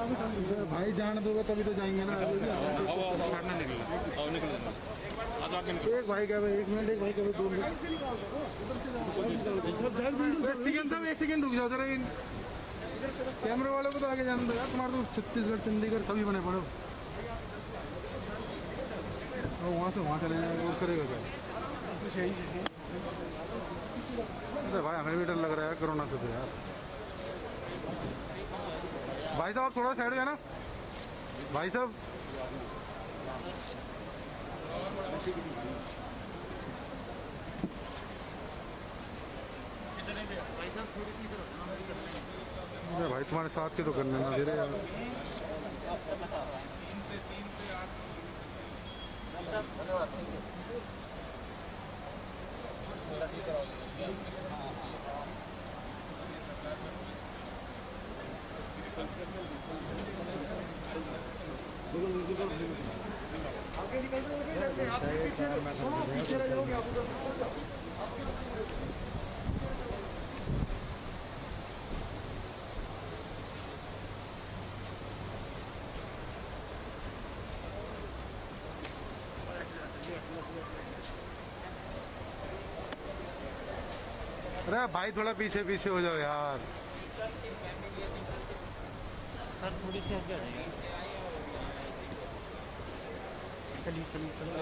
भाई जान दोगे तभी तो जाएंगे ना। एक भाई क्या भाई 1 मिनट, एक भाई क्या भाई 2 मिनट। एक सेकंड रुक जाओ जरा। कैमरे वालों को तो आगे जाने दो यार, तुम्हारे तो छत्तीसगढ़ चंडीगढ़ सभी बने पड़ो। वहाँ से वहाँ चले जाएंगे और करेगा क्या? अरे भाई हमें भी डर लग रहा है कोरोना से तो यार। भाई साहब थोड़ा साइड हो ना भाई साहब। अरे भाई तुम्हारे साथ के तो करने ना धीरे यार। आगे निकल जाओगे, आप पीछे रह जाओगे आप उधर। अरे भाई थोड़ा पीछे पीछे हो जाओ यार। सर थोड़ी सी आगे आ जाएंगे। चलिए चलिए चलिए।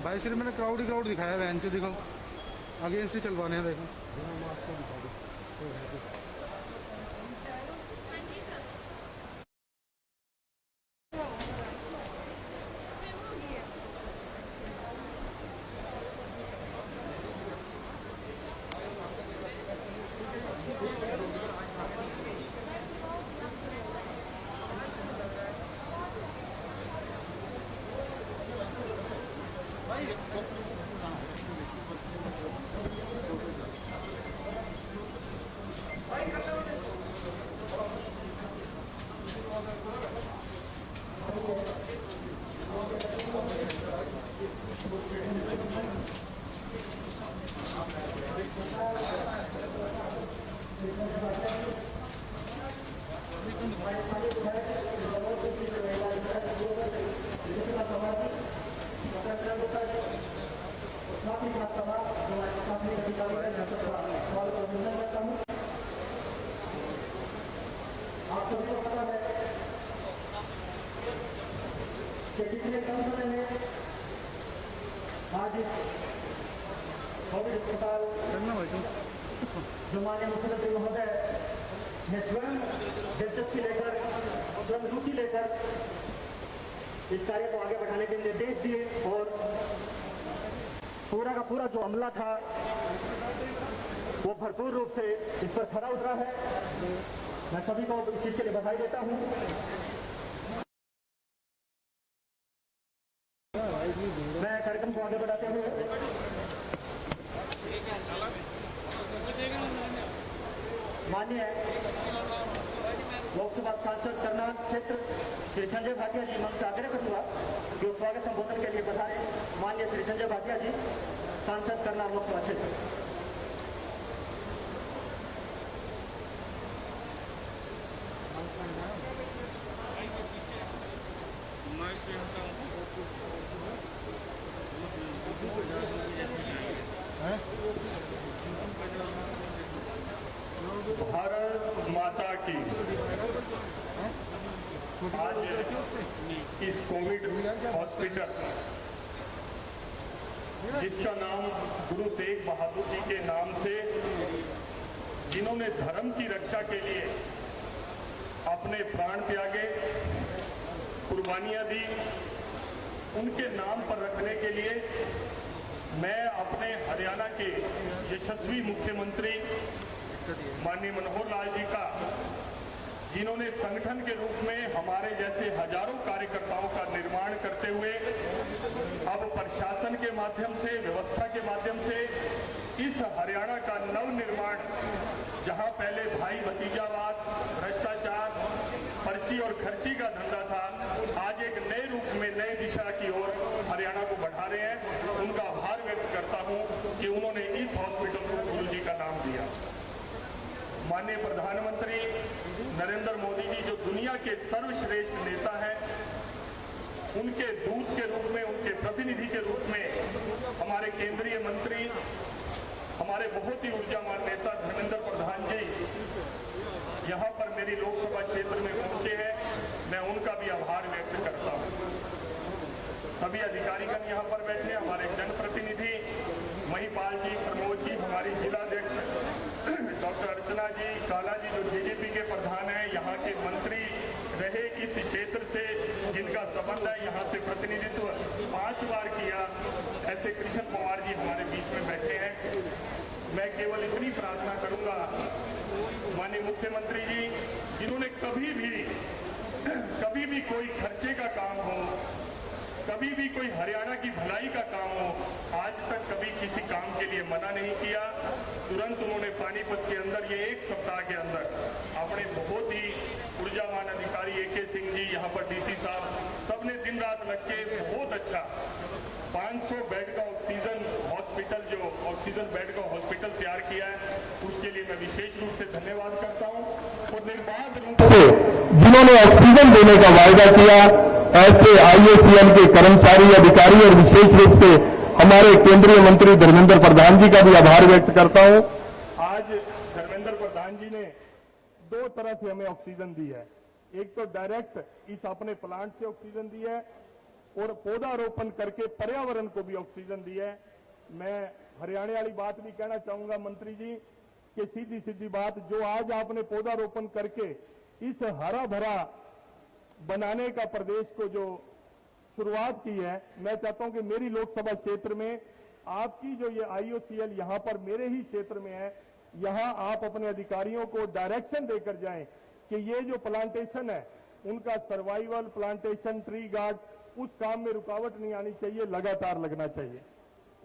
भाई सिर्फ मैंने क्राउड ही क्राउड दिखाया, वैन से दिखाओ अगेंस्ट ही चलवाने हैं। देखो आप सभी को पता है कि पिछले कम समय में आज कोविड अस्पताल जो माननीय मुख्यमंत्री महोदय ने स्वयं दिलचस्पी लेकर स्वयं रुचि लेकर इस कार्य को आगे बढ़ाने के निर्देश दिए और पूरा का पूरा जो अमला था वो भरपूर रूप से इस पर खरा उतरा है। मैं सभी को इस चीज के लिए बधाई देता हूं। मैं कार्यक्रम को आगे बढ़ाते हुए माननीय लोकसभा सांसद करनाल क्षेत्र श्री संजय भाटिया जी मंच से आग्रह करूंगा कि स्वागत संबोधन के लिए पधारे। माननीय श्री संजय भाटिया जी, सांसद करनाल लोकसभा क्षेत्र। भारत माता की। आज इस कोविड हॉस्पिटल जिसका नाम गुरु तेग बहादुर जी के नाम से, जिन्होंने धर्म की रक्षा के लिए अपने प्राण त्यागे, कुर्बानियां दी, उनके नाम पर रखने के लिए मैं अपने हरियाणा के यशस्वी मुख्यमंत्री माननीय मनोहर लाल जी का, जिन्होंने संगठन के रूप में हमारे जैसे हजारों कार्यकर्ताओं का निर्माण करते हुए अब प्रशासन के माध्यम से, व्यवस्था के माध्यम से इस हरियाणा का नव निर्माण, जहां पहले भाई भतीजावाद, भ्रष्टाचार, पर्ची और खर्ची का धंधा था, आज एक नए रूप में, नई दिशा की ओर हरियाणा को बढ़ा रहे हैं। उनका आभार व्यक्त करता हूं कि उन्होंने इस हॉस्पिटल को गुरु जी का नाम दिया। माननीय प्रधानमंत्री नरेंद्र मोदी जी, जो दुनिया के सर्वश्रेष्ठ नेता हैं, उनके दूत के रूप में, उनके प्रतिनिधि के रूप में हमारे केंद्रीय मंत्री, हमारे बहुत ही ऊर्जावान नेता धर्मेंद्र प्रधान जी यहां पर मेरी लोकसभा क्षेत्र में पहुंचे हैं। मैं उनका भी आभार व्यक्त करता हूं। सभी अधिकारीगण यहां पर बैठे, हमारे जनप्रतिनिधि महिपाल जी, प्रमोद जी, हमारी जिलाध्यक्ष डॉक्टर अर्चना जी, काला जी जो जेजेपी के प्रधान हैं, यहाँ के मंत्री रहे इस क्षेत्र से, जिनका संबंध है, यहाँ से प्रतिनिधित्व 5 बार किया, ऐसे कृष्ण कुमार जी हमारे बीच में बैठे हैं। मैं केवल इतनी प्रार्थना करूंगा, माननीय मुख्यमंत्री जी, जिन्होंने कभी भी कोई खर्चे का काम हो, कभी भी कोई हरियाणा की भलाई का काम हो, आज तक कभी किसी काम के लिए मना नहीं किया। तुरंत उन्होंने पानीपत के अंदर, ये 1 सप्ताह के अंदर, अपने बहुत ही ऊर्जावान अधिकारी AK सिंह जी, यहाँ पर DC साहब, सबने दिन रात लग के बहुत अच्छा 500 बेड का ऑक्सीजन हॉस्पिटल, जो ऑक्सीजन बेड का हॉस्पिटल तैयार किया है, उसके लिए मैं विशेष रूप से धन्यवाद करता हूं। और निर्बाध रूप से जिन्होंने ऑक्सीजन देने का वायदा किया, ऐसे IOCL के कर्मचारी, अधिकारी और विशेष रूप से हमारे केंद्रीय मंत्री धर्मेंद्र प्रधान जी का भी आभार व्यक्त करता हूं। आज धर्मेंद्र प्रधान जी ने 2 तरह से हमें ऑक्सीजन दी है। एक तो डायरेक्ट इस अपने प्लांट से ऑक्सीजन दी है, और पौधारोपण करके पर्यावरण को भी ऑक्सीजन दी है। मैं हरियाणा वाली बात भी कहना चाहूंगा मंत्री जी, कि सीधी सीधी बात, जो आज आपने पौधारोपण करके इस हरा भरा बनाने का प्रदेश को जो शुरुआत की है, मैं चाहता हूं कि मेरी लोकसभा क्षेत्र में आपकी जो ये IOCL यहां पर मेरे ही क्षेत्र में है, यहां आप अपने अधिकारियों को डायरेक्शन देकर जाएं कि ये जो प्लांटेशन है, उनका सर्वाइवल प्लांटेशन, ट्री गार्ड, उस काम में रुकावट नहीं आनी चाहिए, लगातार लगना चाहिए।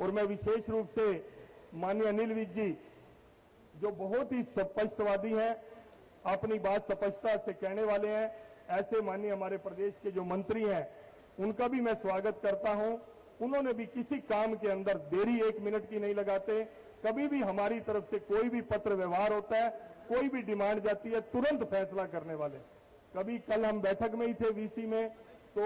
और मैं विशेष रूप से माननीय अनिल विज जी, जो बहुत ही स्पष्टवादी हैं, अपनी बात स्पष्टता से कहने वाले हैं, ऐसे माननीय हमारे प्रदेश के जो मंत्री हैं, उनका भी मैं स्वागत करता हूं। उन्होंने भी किसी काम के अंदर देरी 1 मिनट की नहीं लगाते। कभी भी हमारी तरफ से कोई भी पत्र व्यवहार होता है, कोई भी डिमांड जाती है, तुरंत फैसला करने वाले। कभी कल हम बैठक में ही थे VC में, तो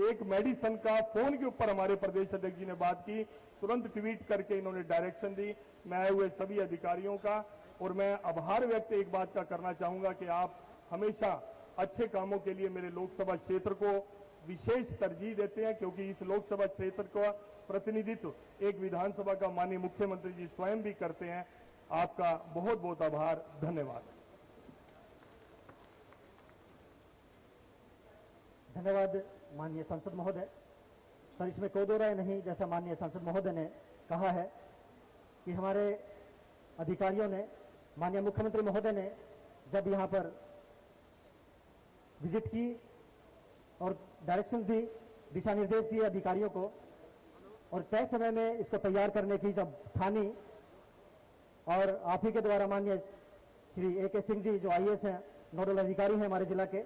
एक मेडिसिन का फोन के ऊपर हमारे प्रदेश अध्यक्ष जी ने बात की, तुरंत ट्वीट करके इन्होंने डायरेक्शन दी। मैं आए हुए सभी अधिकारियों का, और मैं आभार व्यक्त एक बात का करना चाहूंगा कि आप हमेशा अच्छे कामों के लिए मेरे लोकसभा क्षेत्र को विशेष तरजीह देते हैं, क्योंकि इस लोकसभा क्षेत्र का प्रतिनिधित्व एक विधानसभा का माननीय मुख्यमंत्री जी स्वयं भी करते हैं। आपका बहुत बहुत आभार, धन्यवाद। धन्यवाद माननीय सांसद महोदय। सर, इसमें कोई दो राय नहीं, जैसा माननीय सांसद महोदय ने कहा है कि हमारे अधिकारियों ने, माननीय मुख्यमंत्री महोदय ने जब यहां पर विजिट की और डायरेक्शन दी, दिशा निर्देश दिए अधिकारियों को, और तय समय में इसको तैयार करने की जब ठानी, और आप ही के द्वारा माननीय श्री AK सिंह जी जो IAS हैं, नोडल अधिकारी हैं हमारे जिला के,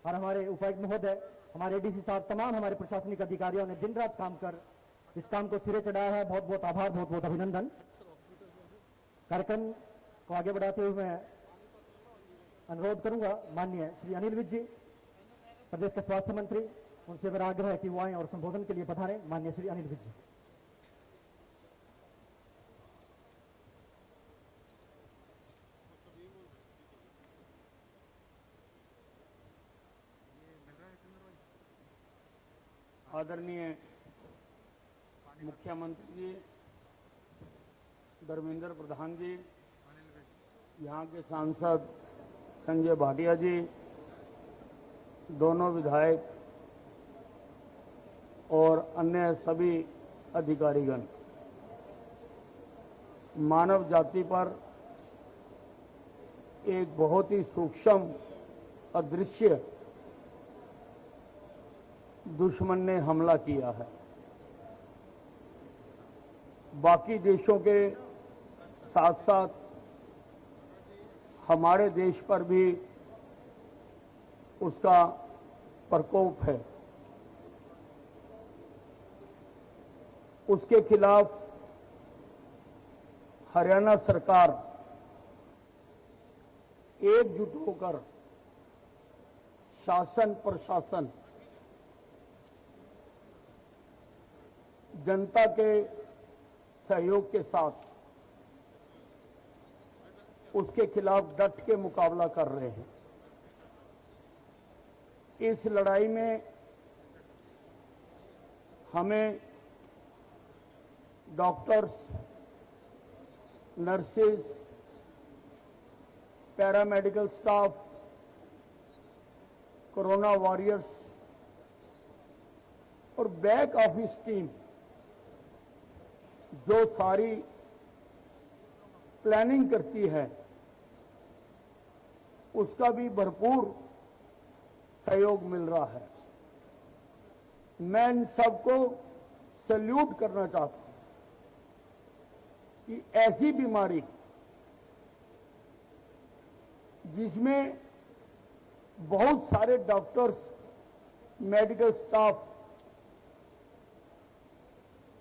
और हमारे उपायुक्त महोदय, हमारे ADC साहब, तमाम हमारे प्रशासनिक अधिकारियों ने दिन रात काम कर इस काम को सिरे चढ़ाया है। बहुत बहुत आभार, बहुत बहुत अभिनंदन। कार्यक्रम को आगे बढ़ाते हुए मैं अनुरोध करूंगा माननीय श्री अनिल विज जी, प्रदेश के स्वास्थ्य मंत्री, उनसे मेरा आग्रह है कि वो आए और संबोधन के लिए पधारें। माननीय श्री अनिल विज जी। आदरणीय मुख्यमंत्री जी धर्मेंद्र प्रधान जी, यहाँ के सांसद संजय भाटिया जी, दोनों विधायक और अन्य सभी अधिकारीगण, मानव जाति पर एक बहुत ही सूक्ष्म अदृश्य दुश्मन ने हमला किया है। बाकी देशों के साथ साथ हमारे देश पर भी उसका प्रकोप है। उसके खिलाफ हरियाणा सरकार एकजुट होकर शासन प्रशासन जनता के सहयोग के साथ उसके खिलाफ डट के मुकाबला कर रहे हैं। इस लड़ाई में हमें doctors, nurses, paramedical staff, corona warriors और बैक ऑफिस टीम जो सारी प्लानिंग करती है, उसका भी भरपूर सहयोग मिल रहा है। मैं इन सबको सैल्यूट करना चाहता हूं कि ऐसी बीमारी जिसमें बहुत सारे डॉक्टर्स, मेडिकल स्टाफ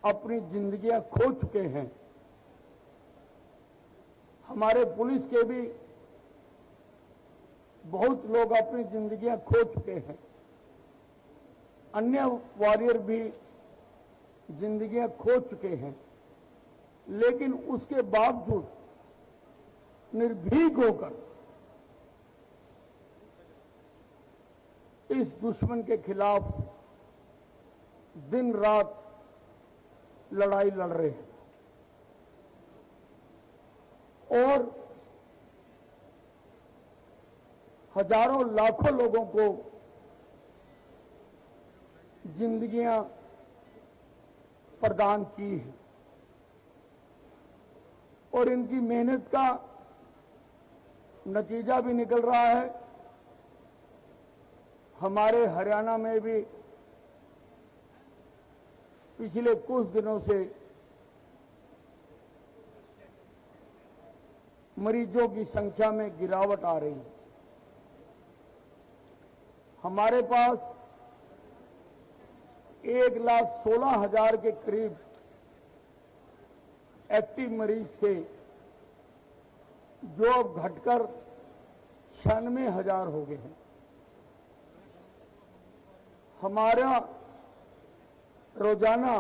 अपनी जिंदगियां खो चुके हैं, हमारे पुलिस के भी बहुत लोग अपनी जिंदगियां खो चुके हैं, अन्य वॉरियर भी जिंदगियां खो चुके हैं, लेकिन उसके बावजूद निर्भीक होकर इस दुश्मन के खिलाफ दिन रात लड़ाई लड़ रहे हैं और हजारों लाखों लोगों को जिंदगियां प्रदान की है और इनकी मेहनत का नतीजा भी निकल रहा है। हमारे हरियाणा में भी पिछले कुछ दिनों से मरीजों की संख्या में गिरावट आ रही है। हमारे पास 1,16,000 के करीब एक्टिव मरीज थे, जो अब घटकर 96,000 हो गए हैं। हमारा रोजाना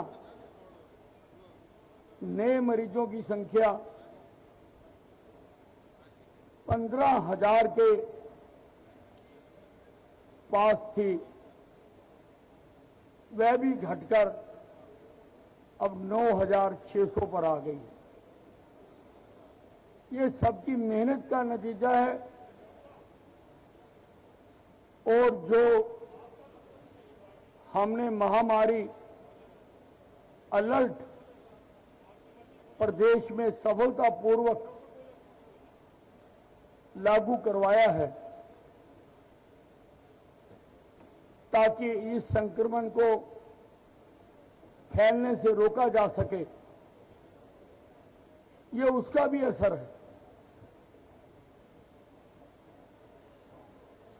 नए मरीजों की संख्या 15,000 के पास थी, वह भी घटकर अब 9,600 पर आ गई। ये सबकी मेहनत का नतीजा है और जो हमने महामारी अलर्ट प्रदेश में सफलतापूर्वक लागू करवाया है ताकि इस संक्रमण को फैलने से रोका जा सके, ये उसका भी असर है।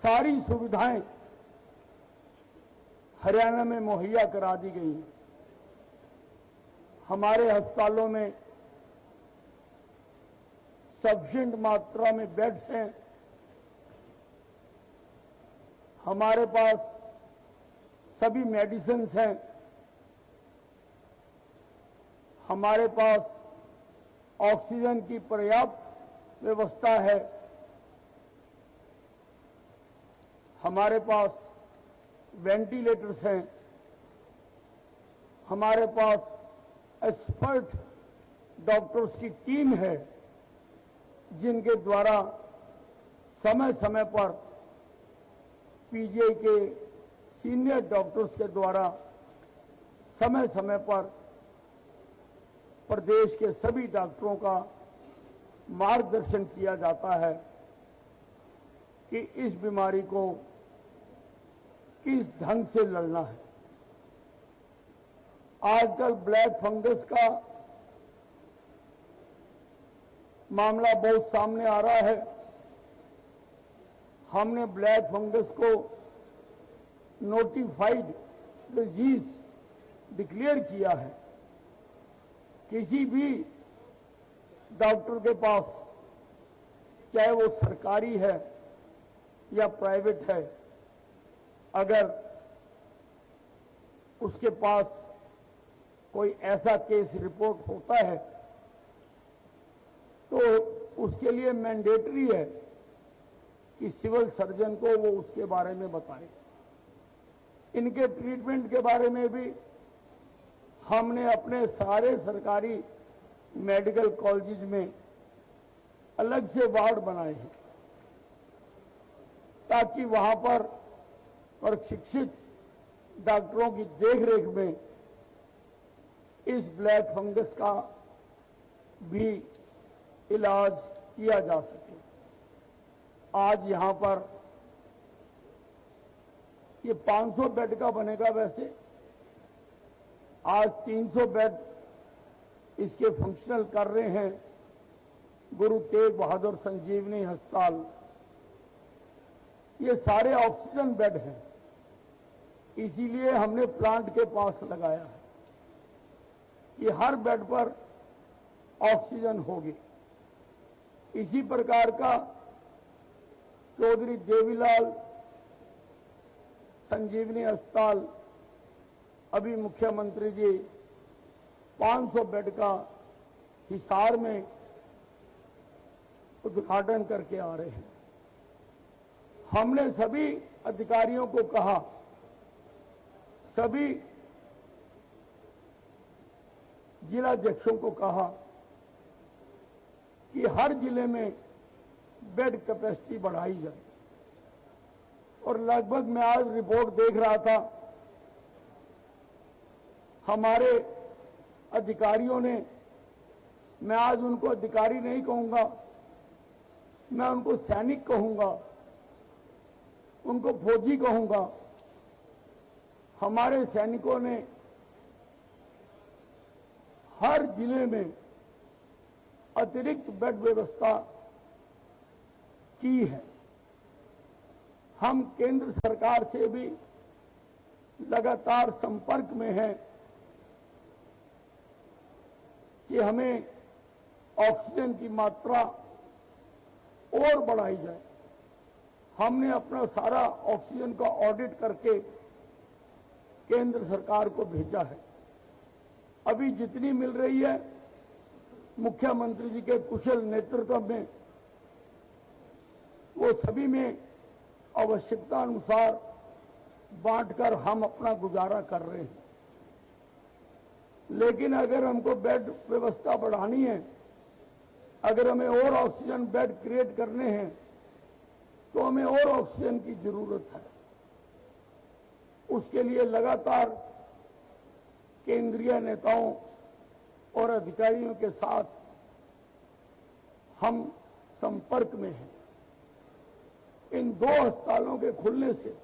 सारी सुविधाएं हरियाणा में मुहैया करा दी गई हैं। हमारे अस्पतालों में सफिशिएंट मात्रा में बेड्स हैं। हमारे पास सभी मेडिसिन्स हैं। हमारे पास ऑक्सीजन की पर्याप्त व्यवस्था है। हमारे पास वेंटिलेटर्स हैं। हमारे पास एक्सपर्ट डॉक्टर्स की टीम है जिनके द्वारा समय समय पर पीजीआई के सीनियर डॉक्टर्स के द्वारा समय समय पर प्रदेश के सभी डॉक्टरों का मार्गदर्शन किया जाता है कि इस बीमारी को किस ढंग से लड़ना है। आजकल ब्लैक फंगस का मामला बहुत सामने आ रहा है। हमने ब्लैक फंगस को नोटिफाइड डिजीज डिक्लेयर किया है। किसी भी डॉक्टर के पास, चाहे वो सरकारी है या प्राइवेट है, अगर उसके पास कोई ऐसा केस रिपोर्ट होता है तो उसके लिए मैंडेटरी है कि सिविल सर्जन को वो उसके बारे में बताए। इनके ट्रीटमेंट के बारे में भी हमने अपने सारे सरकारी मेडिकल कॉलेज में अलग से वार्ड बनाए हैं ताकि वहां पर प्रशिक्षित डॉक्टरों की देखरेख में इस ब्लैक फंगस का भी इलाज किया जा सके। आज यहां पर ये 500 बेड का बनेगा। वैसे आज 300 बेड इसके फंक्शनल कर रहे हैं गुरु तेग बहादुर संजीवनी अस्पताल। ये सारे ऑक्सीजन बेड हैं, इसीलिए हमने प्लांट के पास लगाया है कि हर बेड पर ऑक्सीजन होगी। इसी प्रकार का चौधरी देवीलाल संजीवनी अस्पताल अभी मुख्यमंत्री जी 500 बेड का हिसार में उद्घाटन करके आ रहे हैं। हमने सभी अधिकारियों को कहा, सभी जिलाध्यक्षों को कहा कि हर जिले में बेड कैपेसिटी बढ़ाई जाए। और लगभग मैं आज रिपोर्ट देख रहा था, हमारे अधिकारियों ने, मैं आज उनको अधिकारी नहीं कहूंगा, मैं उनको सैनिक कहूंगा, उनको फौजी कहूंगा। हमारे सैनिकों ने हर जिले में अतिरिक्त बेड व्यवस्था की है। हम केंद्र सरकार से भी लगातार संपर्क में हैं कि हमें ऑक्सीजन की मात्रा और बढ़ाई जाए। हमने अपना सारा ऑक्सीजन का ऑडिट करके केंद्र सरकार को भेजा है। अभी जितनी मिल रही है मुख्यमंत्री जी के कुशल नेतृत्व में, वो सभी में आवश्यकता अनुसार बांटकर हम अपना गुजारा कर रहे हैं। लेकिन अगर हमको बेड व्यवस्था बढ़ानी है, अगर हमें और ऑक्सीजन बेड क्रिएट करने हैं, तो हमें और ऑक्सीजन की जरूरत है। उसके लिए लगातार केंद्रीय नेताओं और अधिकारियों के साथ हम संपर्क में हैं। इन 2 अस्पतालों के खुलने से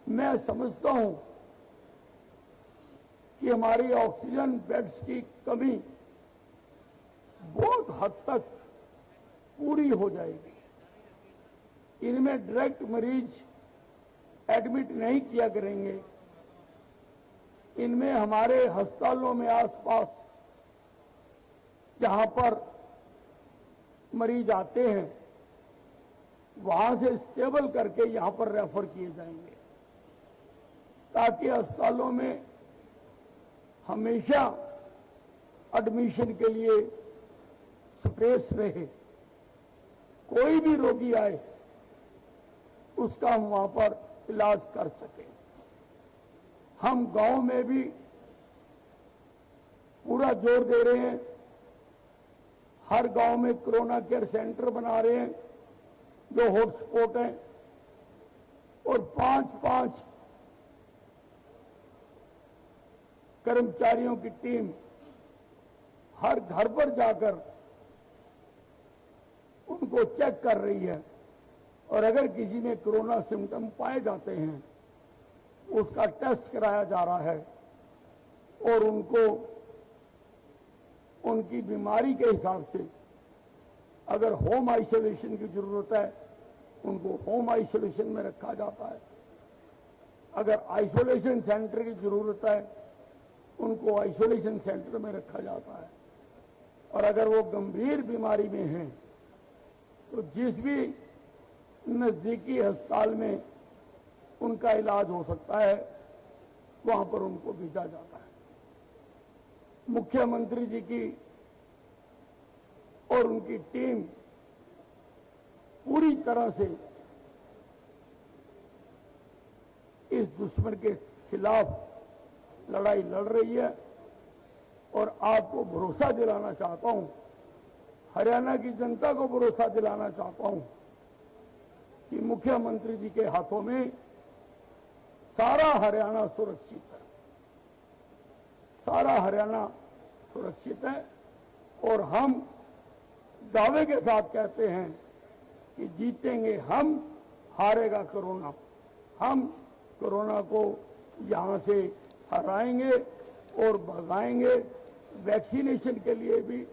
मैं समझता हूं कि हमारी ऑक्सीजन बेड्स की कमी बहुत हद तक पूरी हो जाएगी। इनमें डायरेक्ट मरीज एडमिट नहीं किया करेंगे। इनमें हमारे अस्पतालों में आसपास जहां पर मरीज आते हैं, वहां से स्टेबल करके यहां पर रेफर किए जाएंगे, ताकि अस्पतालों में हमेशा एडमिशन के लिए स्पेस रहे। कोई भी रोगी आए, उसका हम वहां पर इलाज कर सकें। हम गांव में भी पूरा जोर दे रहे हैं। हर गांव में कोरोना केयर सेंटर बना रहे हैं जो हॉटस्पॉट हैं, और 5-5 कर्मचारियों की टीम हर घर पर जाकर उनको चेक कर रही है और अगर किसी में कोरोना सिम्टम पाए जाते हैं उसका टेस्ट कराया जा रहा है और उनको उनकी बीमारी के हिसाब से अगर होम आइसोलेशन की जरूरत है उनको होम आइसोलेशन में रखा जाता है, अगर आइसोलेशन सेंटर की जरूरत है उनको आइसोलेशन सेंटर में रखा जाता है और अगर वो गंभीर बीमारी में हैं तो जिस भी नजदीकी अस्पताल में उनका इलाज हो सकता है वहां पर उनको भेजा जाता है। मुख्यमंत्री जी की और उनकी टीम पूरी तरह से इस दुश्मन के खिलाफ लड़ाई लड़ रही है और आपको भरोसा दिलाना चाहता हूं, हरियाणा की जनता को भरोसा दिलाना चाहता हूं कि मुख्यमंत्री जी के हाथों में सारा हरियाणा सुरक्षित है, सारा हरियाणा सुरक्षित है और हम दावे के साथ कहते हैं कि जीतेंगे हम, हारेगा कोरोना। हम कोरोना को यहां से हराएंगे और भगाएंगे। वैक्सीनेशन के लिए भी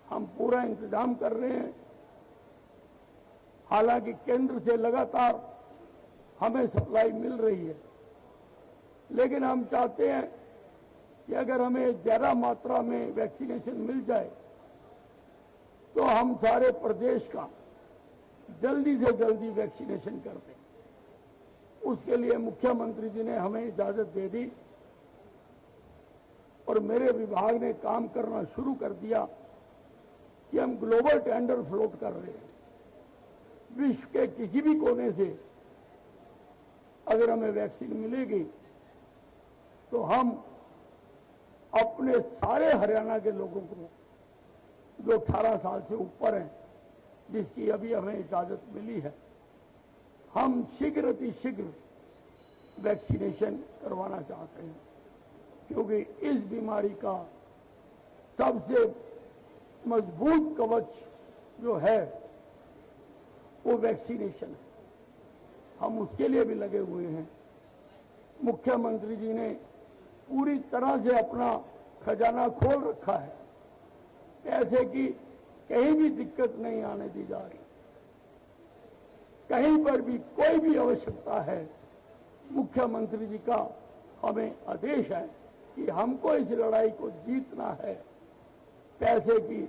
हम पूरा इंतजाम कर रहे हैं। हालांकि केंद्र से लगातार हमें सप्लाई मिल रही है, लेकिन हम चाहते हैं कि अगर हमें ज्यादा मात्रा में वैक्सीनेशन मिल जाए तो हम सारे प्रदेश का जल्दी से जल्दी वैक्सीनेशन कर दें। उसके लिए मुख्यमंत्री जी ने हमें इजाजत दे दी और मेरे विभाग ने काम करना शुरू कर दिया कि हम ग्लोबल टेंडर फ्लोट कर रहे हैं। विश्व के किसी भी कोने से अगर हमें वैक्सीन मिलेगी तो हम अपने सारे हरियाणा के लोगों को जो 18 साल से ऊपर हैं, जिसकी अभी हमें इजाजत मिली है, हम शीघ्र अतिशीघ्र वैक्सीनेशन करवाना चाहते हैं क्योंकि इस बीमारी का सबसे मजबूत कवच जो है वो वैक्सीनेशन है। हम उसके लिए भी लगे हुए हैं। मुख्यमंत्री जी ने पूरी तरह से अपना खजाना खोल रखा है, ऐसे कि कहीं भी दिक्कत नहीं आने दी जा रही। कहीं पर भी कोई भी आवश्यकता है, मुख्यमंत्री जी का हमें आदेश है कि हमको इस लड़ाई को जीतना है। पैसे की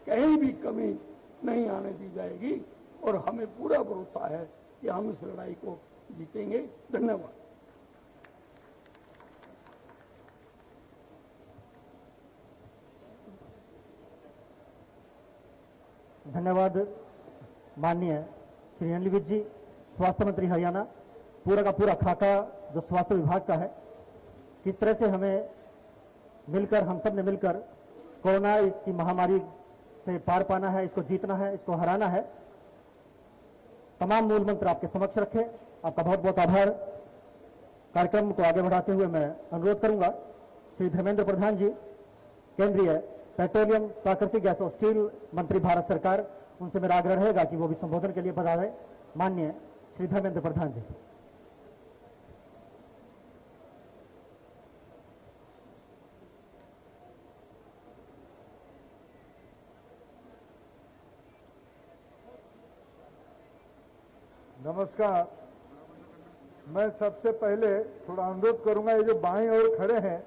कहीं भी कमी नहीं आने दी जाएगी और हमें पूरा भरोसा है कि हम इस लड़ाई को जीतेंगे। धन्यवाद। धन्यवाद माननीय श्री अनिल विज जी, स्वास्थ्य मंत्री हरियाणा। पूरा का पूरा खाका जो स्वास्थ्य विभाग का है, किस तरह से हमें मिलकर, हम सब ने मिलकर कोरोना की महामारी से पार पाना है, इसको जीतना है, इसको हराना है। तमाम मूल मंत्र आपके समक्ष रखे। आपका बहुत बहुत आभार। कार्यक्रम को आगे बढ़ाते हुए मैं अनुरोध करूंगा श्री धर्मेंद्र प्रधान जी, केंद्रीय पेट्रोलियम, प्राकृतिक गैस और स्टील मंत्री भारत सरकार, उनसे मेरा आग्रह रहेगा कि वो भी संबोधन के लिए पधारे। माननीय श्री धर्मेंद्र प्रधान जी। नमस्कार। मैं सबसे पहले थोड़ा अनुरोध करूंगा, ये जो बाईं ओर खड़े हैं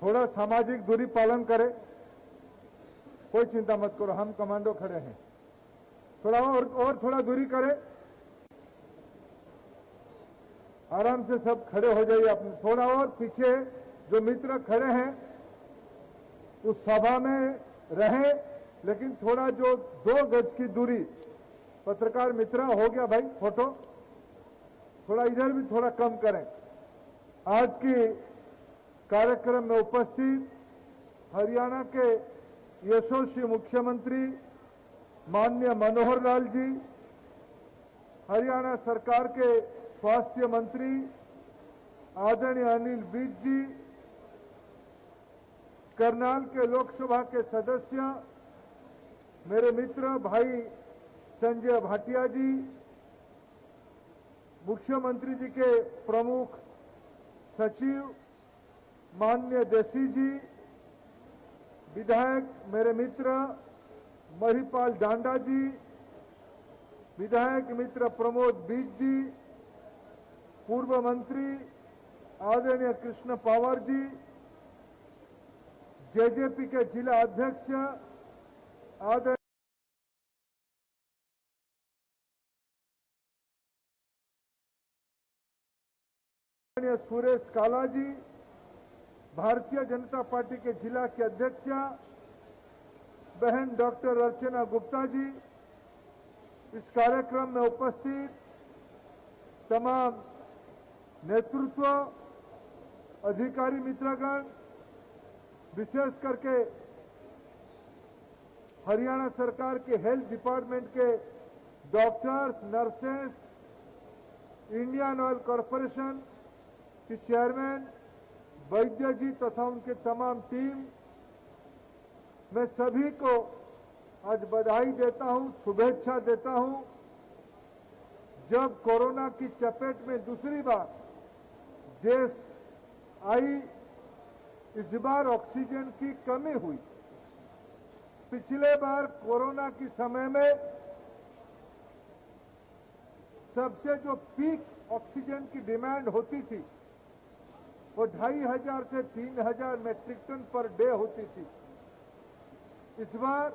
थोड़ा सामाजिक दूरी पालन करें। कोई चिंता मत करो, हम कमांडो खड़े हैं। थोड़ा और थोड़ा दूरी करें, आराम से सब खड़े हो जाइए। अपने थोड़ा और पीछे जो मित्र खड़े हैं उस सभा में रहें, लेकिन थोड़ा जो 2 गज की दूरी। पत्रकार मित्र, हो गया भाई फोटो, थोड़ा इधर भी थोड़ा कम करें। आज की कार्यक्रम में उपस्थित हरियाणा के यशस्वी मुख्यमंत्री माननीय मनोहर लाल जी, हरियाणा सरकार के स्वास्थ्य मंत्री आदरणीय अनिल विज जी, करनाल के लोकसभा के सदस्य, मेरे मित्र भाई संजय भाटिया जी, मुख्यमंत्री जी के प्रमुख सचिव माननीय देसी जी, विधायक मेरे मित्र महिपाल डांडा जी, विधायक मित्र प्रमोद बीज जी, पूर्व मंत्री आदरणीय कृष्ण पावर जी, जेजेपी के जिला अध्यक्ष आदरणीय सुरेश काला जी, भारतीय जनता पार्टी के जिला के अध्यक्ष बहन डॉक्टर अर्चना गुप्ता जी, इस कार्यक्रम में उपस्थित तमाम नेतृत्व, अधिकारी मित्रगण, विशेष करके हरियाणा सरकार के हेल्थ डिपार्टमेंट के doctors, nurses, Indian oil corporation के चेयरमैन वैद्य जी तथा उनके तमाम टीम, मैं सभी को आज बधाई देता हूं, शुभेच्छा देता हूं। जब कोरोना की चपेट में दूसरी बार देश आई, इस बार ऑक्सीजन की कमी हुई। पिछले बार कोरोना के समय में सबसे जो पीक ऑक्सीजन की डिमांड होती थी वो 2500 से 3000 मैट्रिक टन पर डे होती थी। इस बार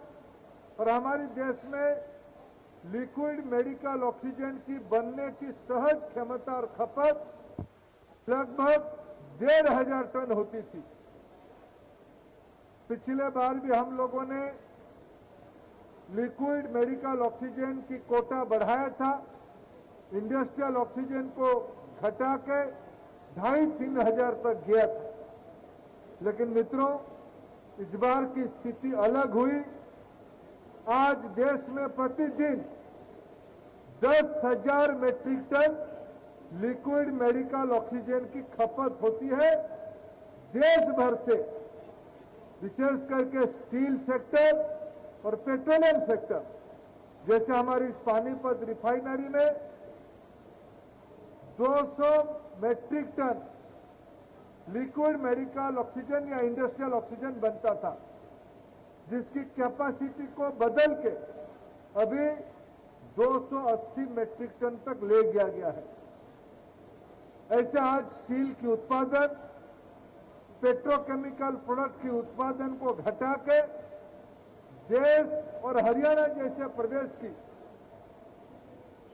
और हमारे देश में लिक्विड मेडिकल ऑक्सीजन की बनने की सहज क्षमता और खपत लगभग 1500 टन होती थी। पिछले बार भी हम लोगों ने लिक्विड मेडिकल ऑक्सीजन की कोटा बढ़ाया था, इंडस्ट्रियल ऑक्सीजन को घटा के 2500-3000 हजार तक गया था। लेकिन मित्रों, इस बार की स्थिति अलग हुई। आज देश में प्रतिदिन 10,000 metric tonne liquid medical oxygen की खपत होती है देश भर से, विशेष करके स्टील सेक्टर और पेट्रोलियम सेक्टर। जैसे हमारी इस पानीपत रिफाइनरी में 200 metric tonne liquid medical oxygen या इंडस्ट्रियल ऑक्सीजन बनता था, जिसकी कैपेसिटी को बदल के अभी 280 मैट्रिक टन तक ले गया है। ऐसे आज स्टील की उत्पादन, पेट्रोकेमिकल प्रोडक्ट की उत्पादन को घटा के देश और हरियाणा जैसे प्रदेश की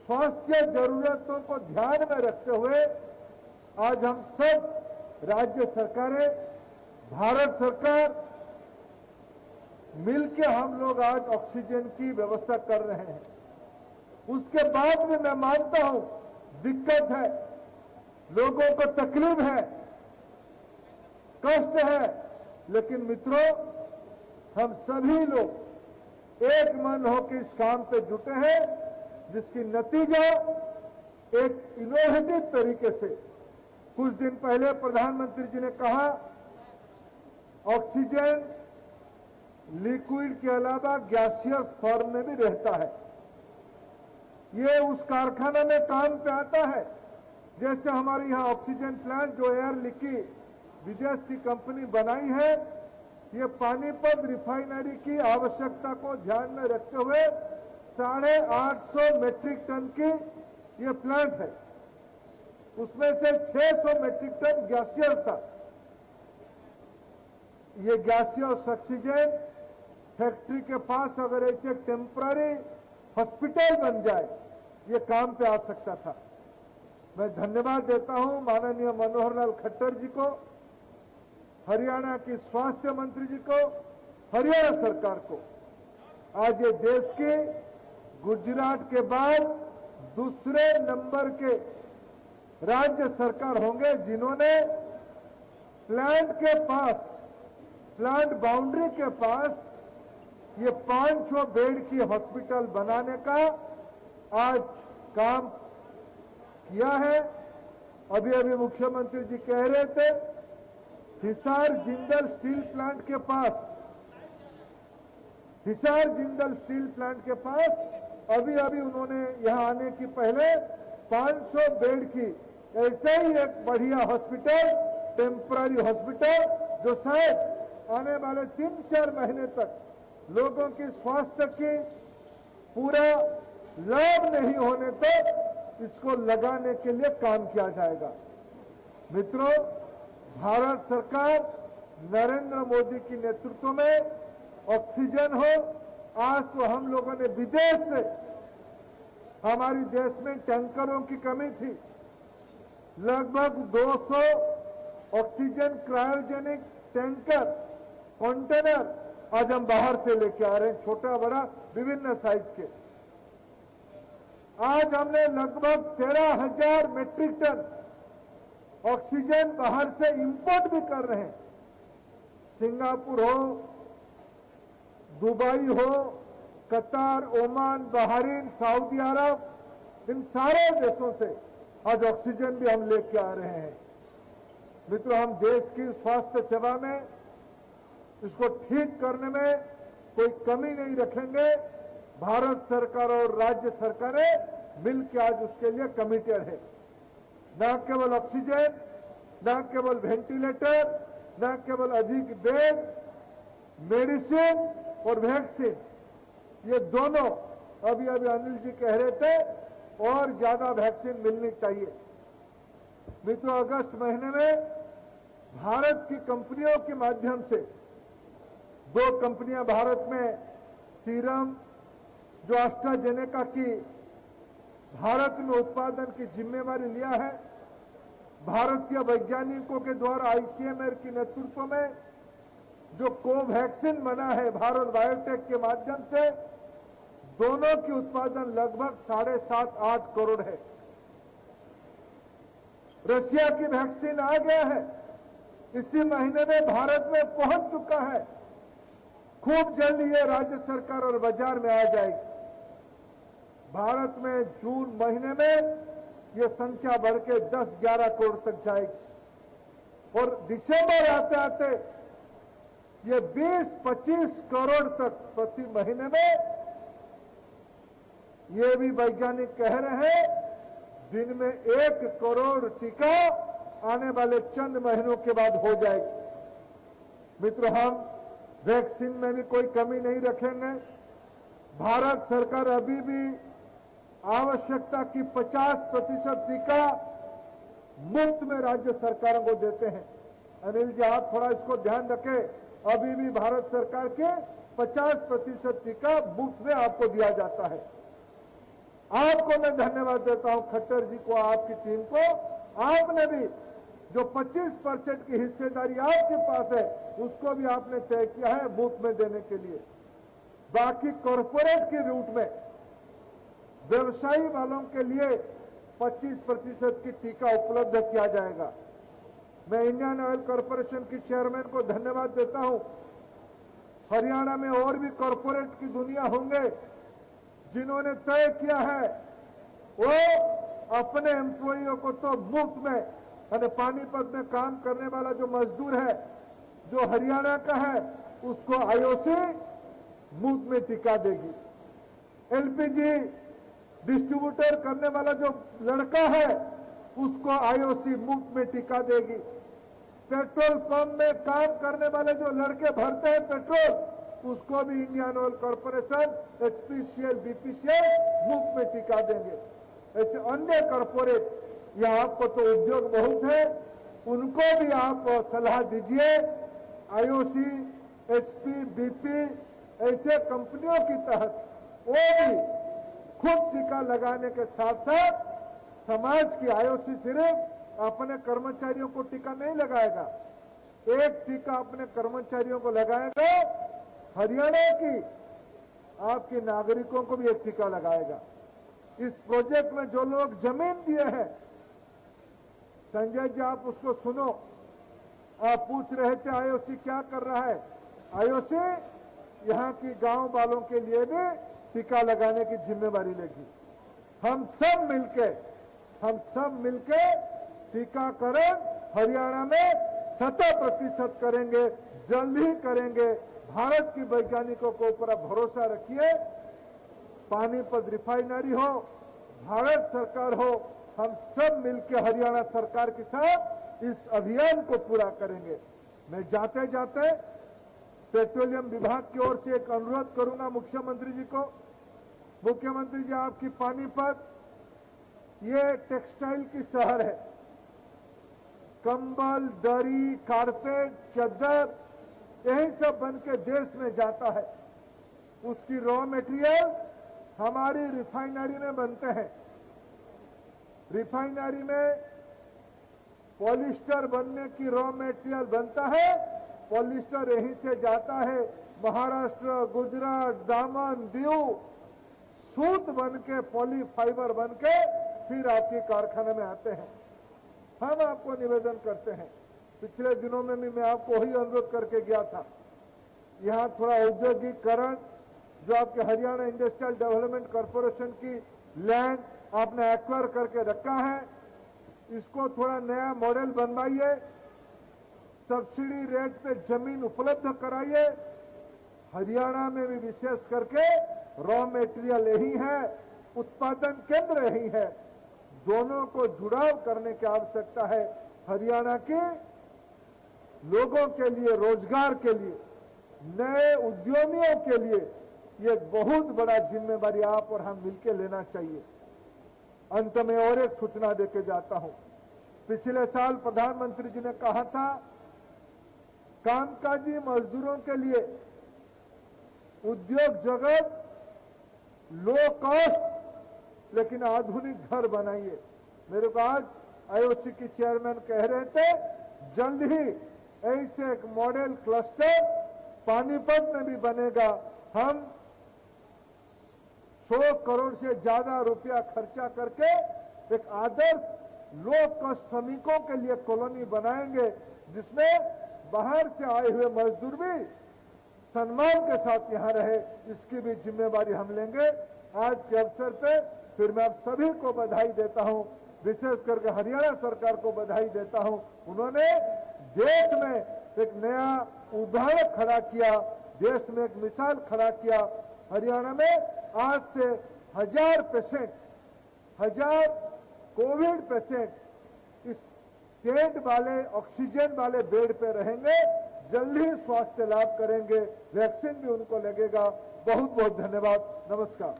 स्वास्थ्य जरूरतों को ध्यान में रखते हुए आज हम सब राज्य सरकारें, भारत सरकार मिलकर हम लोग आज ऑक्सीजन की व्यवस्था कर रहे हैं। उसके बाद में मैं मानता हूं दिक्कत है, लोगों को तकलीफ है, कष्ट है, लेकिन मित्रों हम सभी लोग एक मन होकर इस काम पे जुटे हैं, जिसकी नतीजा एक इनोवेटिव तरीके से कुछ दिन पहले प्रधानमंत्री जी ने कहा ऑक्सीजन लिक्विड के अलावा गैसियस फॉर्म में भी रहता है। ये उस कारखाना में काम पे आता है जैसे हमारे यहाँ ऑक्सीजन प्लांट जो एयर लिक्विड विदेश की कंपनी बनाई है, ये पानीपत रिफाइनरी की आवश्यकता को ध्यान में रखते हुए 850 मैट्रिक टन की ये प्लांट है। उसमें से 600 मैट्रिक टन गैसियस था। ये गैसियस ऑक्सीजन फैक्ट्री के पास अगर ऐसे टेम्पररी हॉस्पिटल बन जाए, ये काम पे आ सकता था। मैं धन्यवाद देता हूं माननीय मनोहर लाल खट्टर जी को, हरियाणा की स्वास्थ्य मंत्री जी को, हरियाणा सरकार को। आज ये देश के गुजरात के बाद दूसरे नंबर के राज्य सरकार होंगे जिन्होंने प्लांट के पास, प्लांट बाउंड्री के पास ये 500 बेड की हॉस्पिटल बनाने का आज काम किया है। अभी अभी मुख्यमंत्री जी कह रहे थे हिसार जिंदल स्टील प्लांट के पास, हिसार जिंदल स्टील प्लांट के पास अभी अभी उन्होंने यहां आने की पहले 500 बेड की ऐसे ही एक बढ़िया हॉस्पिटल, टेम्पररी हॉस्पिटल, जो शायद आने वाले 3-4 महीने तक लोगों की स्वास्थ्य की पूरा लाभ नहीं होने तक इसको लगाने के लिए काम किया जाएगा। मित्रों, भारत सरकार नरेंद्र मोदी की नेतृत्व में ऑक्सीजन हो, आज तो हम लोगों ने विदेश से, हमारी देश में टैंकरों की कमी थी, लगभग 200 ऑक्सीजन क्रायोजेनिक टैंकर, कंटेनर आज हम बाहर से लेके आ रहे हैं, छोटा बड़ा विभिन्न साइज के। आज हमने लगभग 13,000 मेट्रिक टन ऑक्सीजन बाहर से इंपोर्ट भी कर रहे हैं। सिंगापुर हो, दुबई हो, कतार, ओमान, बहरीन, सऊदी अरब, इन सारे देशों से आज ऑक्सीजन भी हम लेके आ रहे हैं। मित्रों, हम देश की स्वास्थ्य सेवा में इसको ठीक करने में कोई कमी नहीं रखेंगे। भारत सरकार और राज्य सरकारें मिलकर आज उसके लिए कमिटेड है। न केवल ऑक्सीजन, न केवल वेंटिलेटर, न केवल अधिक बेड, मेडिसिन और वैक्सीन, ये दोनों अभी अनिल जी कह रहे थे और ज्यादा वैक्सीन मिलनी चाहिए। मित्रों, अगस्त महीने में भारत की कंपनियों के माध्यम से 2 कंपनियां भारत में सीरम, जो एस्ट्राजेनेका की भारत में उत्पादन की जिम्मेवारी लिया है, भारतीय वैज्ञानिकों के द्वारा आईसीएमआर के नेतृत्व में जो कोवैक्सीन बना है भारत बायोटेक के माध्यम से, दोनों की उत्पादन लगभग 7.5-8 करोड़ है। रशिया की वैक्सीन आ गया है, इसी महीने में भारत में पहुंच चुका है। खूब जल्द ये राज्य सरकार और बाजार में आ जाएगी। भारत में जून महीने में ये संख्या बढ़ के 10-11 करोड़ तक जाएगी और दिसंबर आते आते ये 20-25 करोड़ तक प्रति महीने में, ये भी वैज्ञानिक कह रहे हैं, दिन में 1 करोड़ टीका आने वाले चंद महीनों के बाद हो जाएगी। मित्रों, हम वैक्सीन में भी कोई कमी नहीं रखेंगे। भारत सरकार अभी भी आवश्यकता की 50% टीका मुफ्त में राज्य सरकारों को देते हैं। अनिल जी, आप थोड़ा इसको ध्यान रखें, अभी भी भारत सरकार के 50% टीका मुफ्त में आपको दिया जाता है। आपको मैं धन्यवाद देता हूं, खट्टर जी को, आपकी टीम को। आपने भी जो 25% की हिस्सेदारी आपके पास है, उसको भी आपने तय किया है मुफ्त में देने के लिए। बाकी कॉर्पोरेट के रूट में व्यवसायी वालों के लिए 25% की टीका उपलब्ध किया जाएगा। मैं इंडियन ऑयल कॉर्पोरेशन की चेयरमैन को धन्यवाद देता हूं। हरियाणा में और भी कॉर्पोरेट की दुनिया होंगे जिन्होंने तय किया है वो अपने एम्प्लॉइयों को तो मुफ्त में, यानी पानीपत में काम करने वाला जो मजदूर है जो हरियाणा का है, उसको आईओसी मुफ्त में टीका देगी। एलपीजी डिस्ट्रीब्यूटर करने वाला जो लड़का है, उसको आईओसी मुफ्त में टीका देगी। पेट्रोल पंप में काम करने वाले जो लड़के भरते हैं पेट्रोल, उसको भी Indian oil corporation, HPCL, BPCL मुफ्त में टीका देंगे। ऐसे अन्य कॉर्पोरेट, या आपको तो उद्योग बहुत है, उनको भी आप सलाह दीजिए। आईओसी, एचपी, बीपी ऐसे कंपनियों की तहत वो भी खुद टीका लगाने के साथ साथ समाज की, आईओसी सिर्फ अपने कर्मचारियों को टीका नहीं लगाएगा, एक टीका अपने कर्मचारियों को लगाएगा, हरियाणा की आपके नागरिकों को भी एक टीका लगाएगा। इस प्रोजेक्ट में जो लोग जमीन दिए हैं, संजय जी आप उसको सुनो, आप पूछ रहे थे आईओसी क्या कर रहा है। आईओसी यहाँ की गांव वालों के लिए भी टीका लगाने की जिम्मेवारी लेगी। हम सब मिलके टीकाकरण हरियाणा में 100% करेंगे, जल्द ही करेंगे। भारत की वैज्ञानिकों को ऊपर आप भरोसा रखिए। पानीपत रिफाइनरी हो, भारत सरकार हो, हम सब मिलकर हरियाणा सरकार के साथ इस अभियान को पूरा करेंगे। मैं जाते जाते पेट्रोलियम विभाग की ओर से एक अनुरोध करूंगा मुख्यमंत्री जी को। मुख्यमंत्री जी, आपकी पानीपत ये टेक्सटाइल की शहर है। कंबल, दरी, कारपेट, चद्दर यही सब बन के देश में जाता है। उसकी रॉ मटेरियल हमारी रिफाइनरी में बनते हैं। रिफाइनरी में पॉलिस्टर बनने की रॉ मटेरियल बनता है। पॉलिस्टर यहीं से जाता है महाराष्ट्र, गुजरात, दामन, दीव, सूत बन के, पॉली फाइबर बन के फिर आपके कारखाने में आते हैं। हम आपको निवेदन करते हैं, पिछले दिनों में भी मैं आपको वही अनुरोध करके गया था, यहां थोड़ा औद्योगिकरण, जो आपके हरियाणा इंडस्ट्रियल डेवलपमेंट कॉर्पोरेशन की लैंड आपने एक्वायर करके रखा है, इसको थोड़ा नया मॉडल बनवाइए, सब्सिडी रेट पे जमीन उपलब्ध कराइए। हरियाणा में भी विशेष करके रॉ मटेरियल यही है, उत्पादन केंद्र यही है। दोनों को जुड़ाव करने की आवश्यकता है। हरियाणा के लोगों के लिए, रोजगार के लिए, नए उद्यमियों के लिए ये बहुत बड़ा जिम्मेवारी आप और हम मिलकर लेना चाहिए। अंत में और एक सूचना देके जाता हूं। पिछले साल प्रधानमंत्री जी ने कहा था कामकाजी मजदूरों के लिए उद्योग जगत लो कॉस्ट लेकिन आधुनिक घर बनाइए। मेरे को आज आईओसी की चेयरमैन कह रहे थे जल्द ही ऐसे एक मॉडल क्लस्टर पानीपत में भी बनेगा। हम 100 करोड़ से ज्यादा रुपया खर्चा करके एक आदर्श लो कॉस्ट श्रमिकों के लिए कॉलोनी बनाएंगे, जिसमें बाहर से आए हुए मजदूर भी सम्मान के साथ यहां रहे। इसकी भी जिम्मेवारी हम लेंगे। आज के अवसर पे फिर मैं आप सभी को बधाई देता हूं, विशेष करके हरियाणा सरकार को बधाई देता हूं। उन्होंने देश में एक नया उदाहरण खड़ा किया, देश में एक मिसाल खड़ा किया। हरियाणा में आज से 1000 कोविड पेशेंट इस टेंट वाले, ऑक्सीजन वाले बेड पे रहेंगे, जल्द ही स्वास्थ्य लाभ करेंगे, वैक्सीन भी उनको लगेगा। बहुत बहुत धन्यवाद। नमस्कार।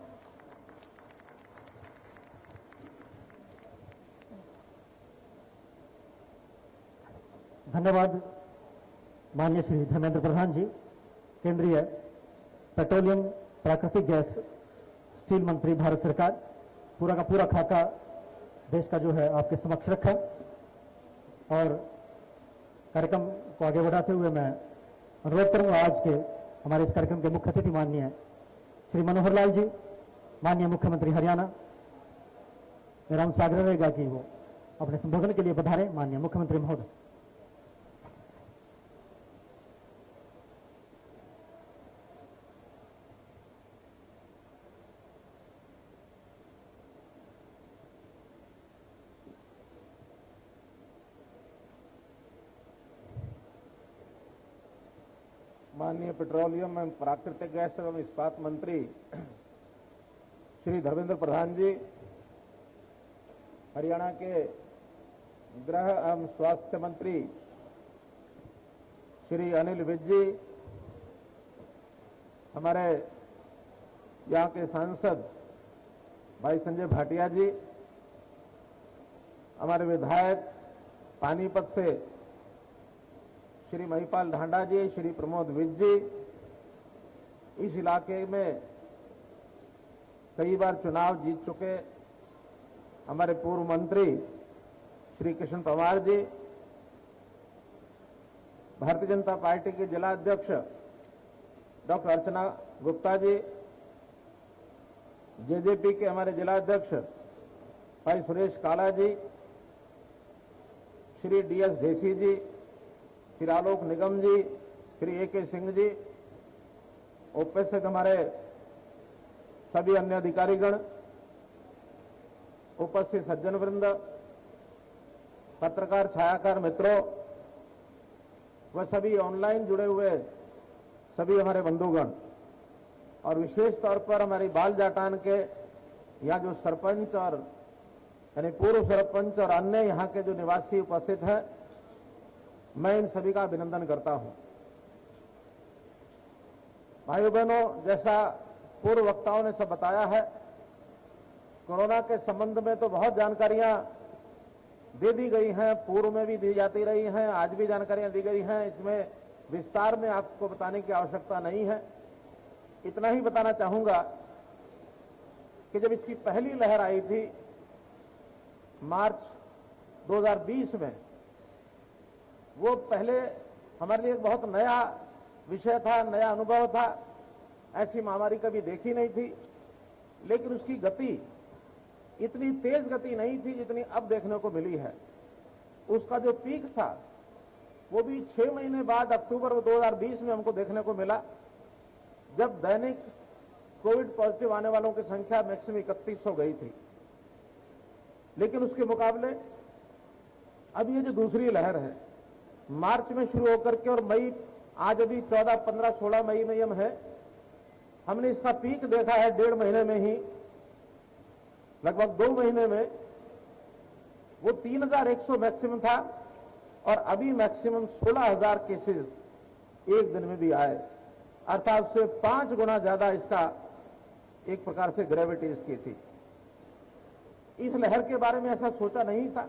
धन्यवाद माननीय श्री धर्मेंद्र प्रधान जी, केंद्रीय पेट्रोलियम, प्राकृतिक गैस, स्टील मंत्री भारत सरकार। पूरा का पूरा खाका देश का जो है आपके समक्ष रखा और कार्यक्रम को आगे बढ़ाते हुए मैं अनुरोध करूंगा आज के हमारे इस कार्यक्रम के मुख्य अतिथि माननीय श्री मनोहर लाल जी, माननीय मुख्यमंत्री हरियाणा। मेरा उनसे आग्रह रहेगा कि वो अपने संबोधन के लिए पधारें। माननीय मुख्यमंत्री महोदय। माननीय पेट्रोलियम एवं प्राकृतिक गैस एवं इस्पात मंत्री श्री धर्मेंद्र प्रधान जी, हरियाणा के गृह एवं स्वास्थ्य मंत्री श्री अनिल विज जी, हमारे यहाँ के सांसद भाई संजय भाटिया जी, हमारे विधायक पानीपत से श्री महिपाल ढांडा जी, श्री प्रमोद विज जी, इस इलाके में कई बार चुनाव जीत चुके हमारे पूर्व मंत्री श्री कृष्ण पवार जी, भारतीय जनता पार्टी के जिला अध्यक्ष डॉक्टर अर्चना गुप्ता जी, जेजेपी के हमारे जिला अध्यक्ष भाई सुरेश काला जी, श्री डीएस ढेसी जी, श्री आलोक निगम जी, श्री ए.के. सिंह जी, उपस्थित हमारे सभी अन्य अधिकारीगण, उपस्थित सज्जन वृंद, पत्रकार छायाकार मित्रों, व सभी ऑनलाइन जुड़े हुए सभी हमारे बंधुगण और विशेष तौर पर हमारी बाल जाटान के यहाँ जो सरपंच और यानी पूर्व सरपंच और अन्य यहाँ के जो निवासी उपस्थित हैं, मैं इन सभी का अभिनंदन करता हूं। भाइयों बहनों, जैसा पूर्व वक्ताओं ने सब बताया है, कोरोना के संबंध में तो बहुत जानकारियां दे दी गई हैं, पूर्व में भी दी जाती रही हैं, आज भी जानकारियां दी गई हैं। इसमें विस्तार में आपको बताने की आवश्यकता नहीं है। इतना ही बताना चाहूंगा कि जब इसकी पहली लहर आई थी मार्च 2020 में, वो पहले हमारे लिए बहुत नया विषय था, नया अनुभव था। ऐसी महामारी कभी देखी नहीं थी, लेकिन उसकी गति इतनी तेज गति नहीं थी जितनी अब देखने को मिली है। उसका जो पीक था वो भी 6 महीने बाद अक्टूबर 2020 में हमको देखने को मिला, जब दैनिक कोविड पॉजिटिव आने वालों की संख्या मैक्सिमम 31 हो गई थी। लेकिन उसके मुकाबले अब ये जो दूसरी लहर है, मार्च में शुरू होकर के और मई, आज अभी 14, 15, 16 मई में यम है, हमने इसका पीक देखा है 1.5 महीने में ही। लगभग 2 महीने में वो 3100 मैक्सिमम था और अभी मैक्सिमम 16,000 केसेस एक दिन में भी आए, अर्थात उससे 5 गुना ज्यादा इसका एक प्रकार से ग्रेविटी इसकी थी। इस लहर के बारे में ऐसा सोचा नहीं था,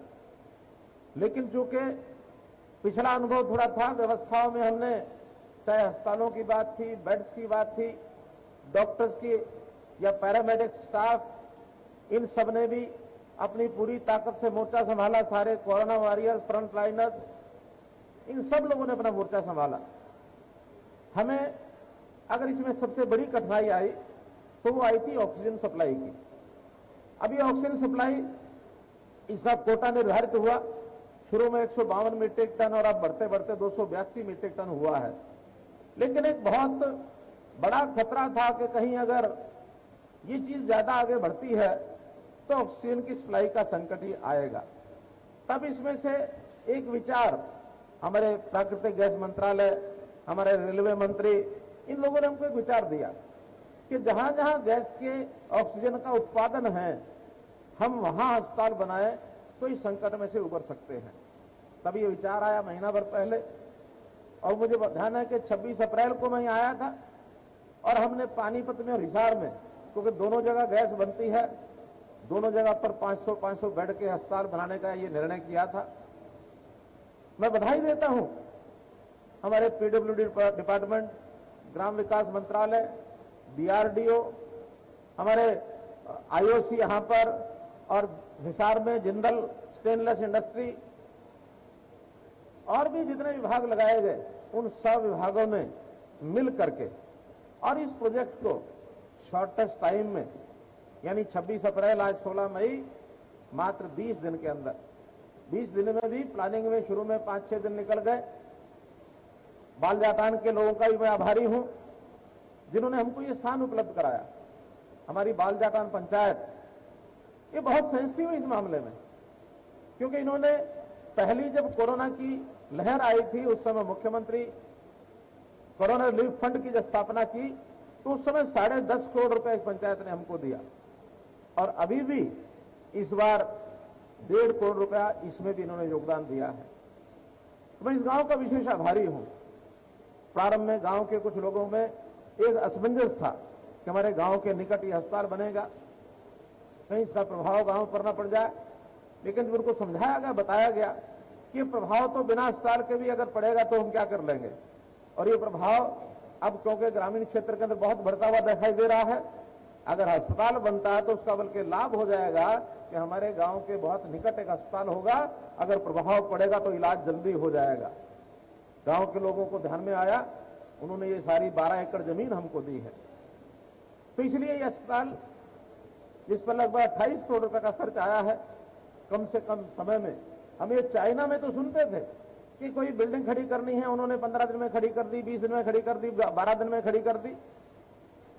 लेकिन चूंकि पिछला अनुभव थोड़ा था, व्यवस्थाओं में हमने चाहे अस्पतालों की बात थी, बेड्स की बात थी, डॉक्टर्स की या पैरामेडिक स्टाफ, इन सब ने भी अपनी पूरी ताकत से मोर्चा संभाला। सारे कोरोना वॉरियर्स, फ्रंट लाइनर्स, इन सब लोगों ने अपना मोर्चा संभाला। हमें अगर इसमें सबसे बड़ी कठिनाई आई तो वो आई थी ऑक्सीजन सप्लाई की। अभी ऑक्सीजन सप्लाई इसका कोटा निर्धारित हुआ, शुरू में 152 मीट्रिक टन और अब बढ़ते बढ़ते 282 मीट्रिक टन हुआ है। लेकिन एक बहुत बड़ा खतरा था कि कहीं अगर ये चीज ज्यादा आगे बढ़ती है तो ऑक्सीजन की सप्लाई का संकट ही आएगा। तब इसमें से एक विचार हमारे प्राकृतिक गैस मंत्रालय, हमारे रेलवे मंत्री, इन लोगों ने हमको एक विचार दिया कि जहां जहां गैस के ऑक्सीजन का उत्पादन है, हम वहां अस्पताल बनाएं तो इस संकट में से उबर सकते हैं। तभी ये विचार आया महीना भर पहले, और मुझे ध्यान है कि 26 अप्रैल को मैं आया था और हमने पानीपत में और हिसार में, क्योंकि दोनों जगह गैस बनती है, दोनों जगह पर 500 बेड के अस्पताल बनाने का ये निर्णय किया था। मैं बधाई देता हूं हमारे पीडब्ल्यूडी डिपार्टमेंट, ग्राम विकास मंत्रालय, डीआरडीओ, हमारे आईओसी यहां पर, और हिसार में जिंदल स्टेनलेस इंडस्ट्री, और भी जितने विभाग लगाए गए उन सब विभागों ने मिल करके और इस प्रोजेक्ट को शॉर्टेस्ट टाइम में, यानी 26 अप्रैल आज 16 मई, मात्र 20 दिन के अंदर, 20 दिन में भी प्लानिंग में शुरू में 5-6 दिन निकल गए। बाल जाटान के लोगों का भी मैं आभारी हूं जिन्होंने हमको ये स्थान उपलब्ध कराया। हमारी बाल जाटान पंचायत ये बहुत सेंसिटिव है इस मामले में, क्योंकि इन्होंने पहली जब कोरोना की लहर आई थी उस समय मुख्यमंत्री कोरोना रिलीफ फंड की जब स्थापना की तो उस समय 10.5 करोड़ रुपए इस पंचायत ने हमको दिया, और अभी भी इस बार 1.5 करोड़ रुपया इसमें भी इन्होंने योगदान दिया है। तो मैं इस गांव का विशेष आभारी हूं। प्रारंभ में गांव के कुछ लोगों में एक असमंजस था कि हमारे गांव के निकट ये अस्पताल बनेगा, कहीं इसका प्रभाव गांव पर न पड़ जाए, लेकिन जब उनको समझाया गया, बताया गया कि प्रभाव तो बिना अस्पताल के भी अगर पड़ेगा तो हम क्या कर लेंगे, और ये प्रभाव अब क्योंकि ग्रामीण क्षेत्र के अंदर बहुत बढ़ता हुआ दिखाई दे रहा है, अगर अस्पताल बनता है तो उसका बल्कि लाभ हो जाएगा कि हमारे गांव के बहुत निकट एक अस्पताल होगा, अगर प्रभाव पड़ेगा तो इलाज जल्दी हो जाएगा। गांव के लोगों को ध्यान में आया, उन्होंने ये सारी 12 एकड़ जमीन हमको दी है। तो इसलिए ये अस्पताल जिस पर लगभग 28 करोड़ रुपए का खर्च आया है कम से कम समय में। हम ये चाइना में तो सुनते थे कि कोई बिल्डिंग खड़ी करनी है, उन्होंने 15 दिन में खड़ी कर दी, 20 दिन में खड़ी कर दी, 12 दिन में खड़ी कर दी।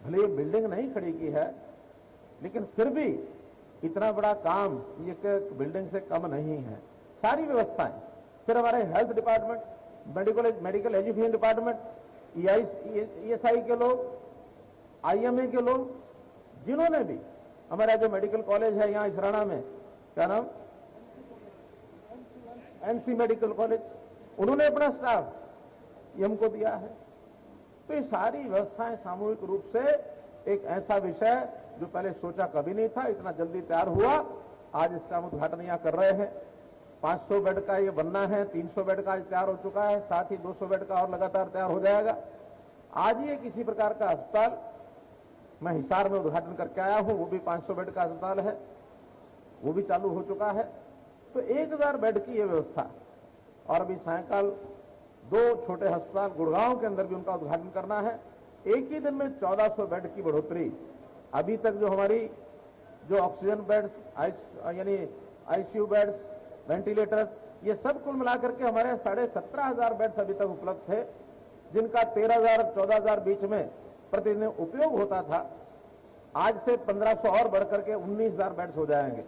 भले ये बिल्डिंग नहीं खड़ी की है, लेकिन फिर भी इतना बड़ा काम ये बिल्डिंग से कम नहीं है। सारी व्यवस्थाएं, फिर हमारे health department, medical education department, ESI के लोग, IMA के लोग, जिन्होंने भी हमारा जो मेडिकल कॉलेज है यहाँ इसराना में, क्या नाम, NC मेडिकल कॉलेज, उन्होंने अपना स्टाफ ये हमको दिया है। तो ये सारी व्यवस्थाएं सामूहिक रूप से एक ऐसा विषय जो पहले सोचा कभी नहीं था, इतना जल्दी तैयार हुआ, आज इसका हम उद्घाटन यहाँ कर रहे हैं। 500 बेड का ये बनना है, 300 बेड का आज तैयार हो चुका है, साथ ही 200 बेड का और लगातार तैयार हो जाएगा। आज ही किसी प्रकार का अस्पताल मैं हिसार में उद्घाटन करके आया हूं, वो भी 500 बेड का अस्पताल है, वो भी चालू हो चुका है। तो 1000 बेड की ये व्यवस्था, और अभी सायंकाल 2 छोटे अस्पताल गुड़गांव के अंदर भी उनका उद्घाटन करना है। एक ही दिन में 1400 बेड की बढ़ोतरी। अभी तक जो हमारी जो ऑक्सीजन बेड्स, यानी ICU बेड्स, वेंटिलेटर्स, ये सब कुल मिलाकर के हमारे 17,500 बेड्स अभी तक उपलब्ध थे, जिनका 13,000-14,000 बीच में प्रतिदिन उपयोग होता था। आज से 1500 और बढ़कर के 19,000 बेड्स हो जाएंगे,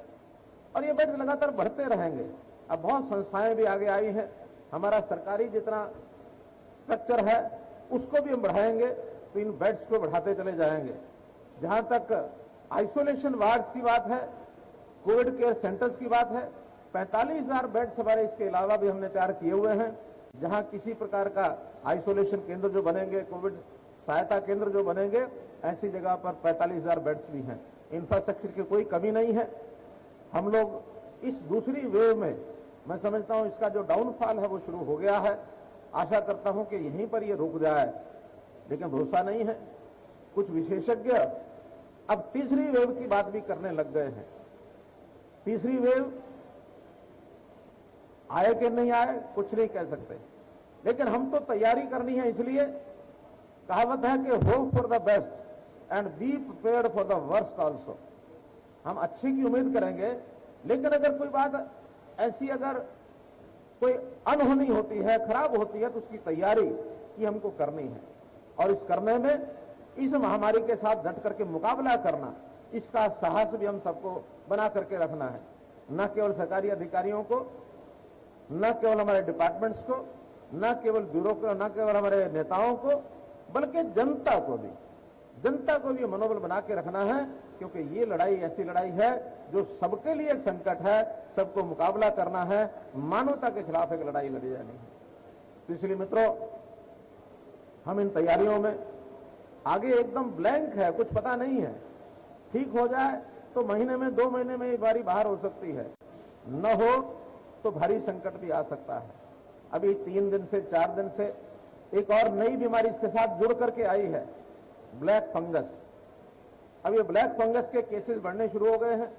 और ये बेड्स लगातार बढ़ते रहेंगे। अब बहुत संस्थाएं भी आगे आई हैं, हमारा सरकारी जितना स्ट्रक्चर है उसको भी हम बढ़ाएंगे, तो इन बेड्स को बढ़ाते चले जाएंगे। जहां तक आइसोलेशन वार्ड्स की बात है, कोविड केयर सेंटर्स की बात है, 45,000 बेड्स हमारे इसके अलावा भी हमने तैयार किए हुए हैं। जहां किसी प्रकार का आइसोलेशन केंद्र जो बनेंगे, कोविड सहायता केंद्र जो बनेंगे, ऐसी जगह पर 45,000 बेड्स भी हैं। इंफ्रास्ट्रक्चर की कोई कमी नहीं है। हम लोग इस दूसरी वेव में, मैं समझता हूं इसका जो डाउनफॉल है वो शुरू हो गया है। आशा करता हूं कि यहीं पर ये रुक जाए, लेकिन भरोसा नहीं है। कुछ विशेषज्ञ अब तीसरी वेव की बात भी करने लग गए हैं। तीसरी वेव आए कि नहीं आए कुछ नहीं कह सकते, लेकिन हम तो तैयारी करनी है। इसलिए कहावत है कि hope for the best and be prepared for the worst also. हम अच्छी की उम्मीद करेंगे, लेकिन अगर कोई बात ऐसी, अगर कोई अनहोनी होती है, खराब होती है, तो उसकी तैयारी की हमको करनी है। और इस करने में इस महामारी के साथ डट करके मुकाबला करना, इसका साहस भी हम सबको बना करके रखना है। न केवल सरकारी अधिकारियों को, न केवल हमारे डिपार्टमेंट्स को, न केवल ब्यूरो को, न केवल हमारे नेताओं को, बल्कि जनता को भी मनोबल बना के रखना है। क्योंकि ये लड़ाई ऐसी लड़ाई है जो सबके लिए एक संकट है, सबको मुकाबला करना है, मानवता के खिलाफ एक लड़ाई लड़ी जानी है। तो इसलिए मित्रों, हम इन तैयारियों में आगे एकदम ब्लैंक है, कुछ पता नहीं है। ठीक हो जाए तो महीने में, 2 महीने में ये बीमारी बाहर हो सकती है, न हो तो भारी संकट भी आ सकता है। अभी 3 दिन से 4 दिन से एक और नई बीमारी इसके साथ जुड़ करके आई है, ब्लैक फंगस। अब ये ब्लैक फंगस के केसेस बढ़ने शुरू हो गए हैं।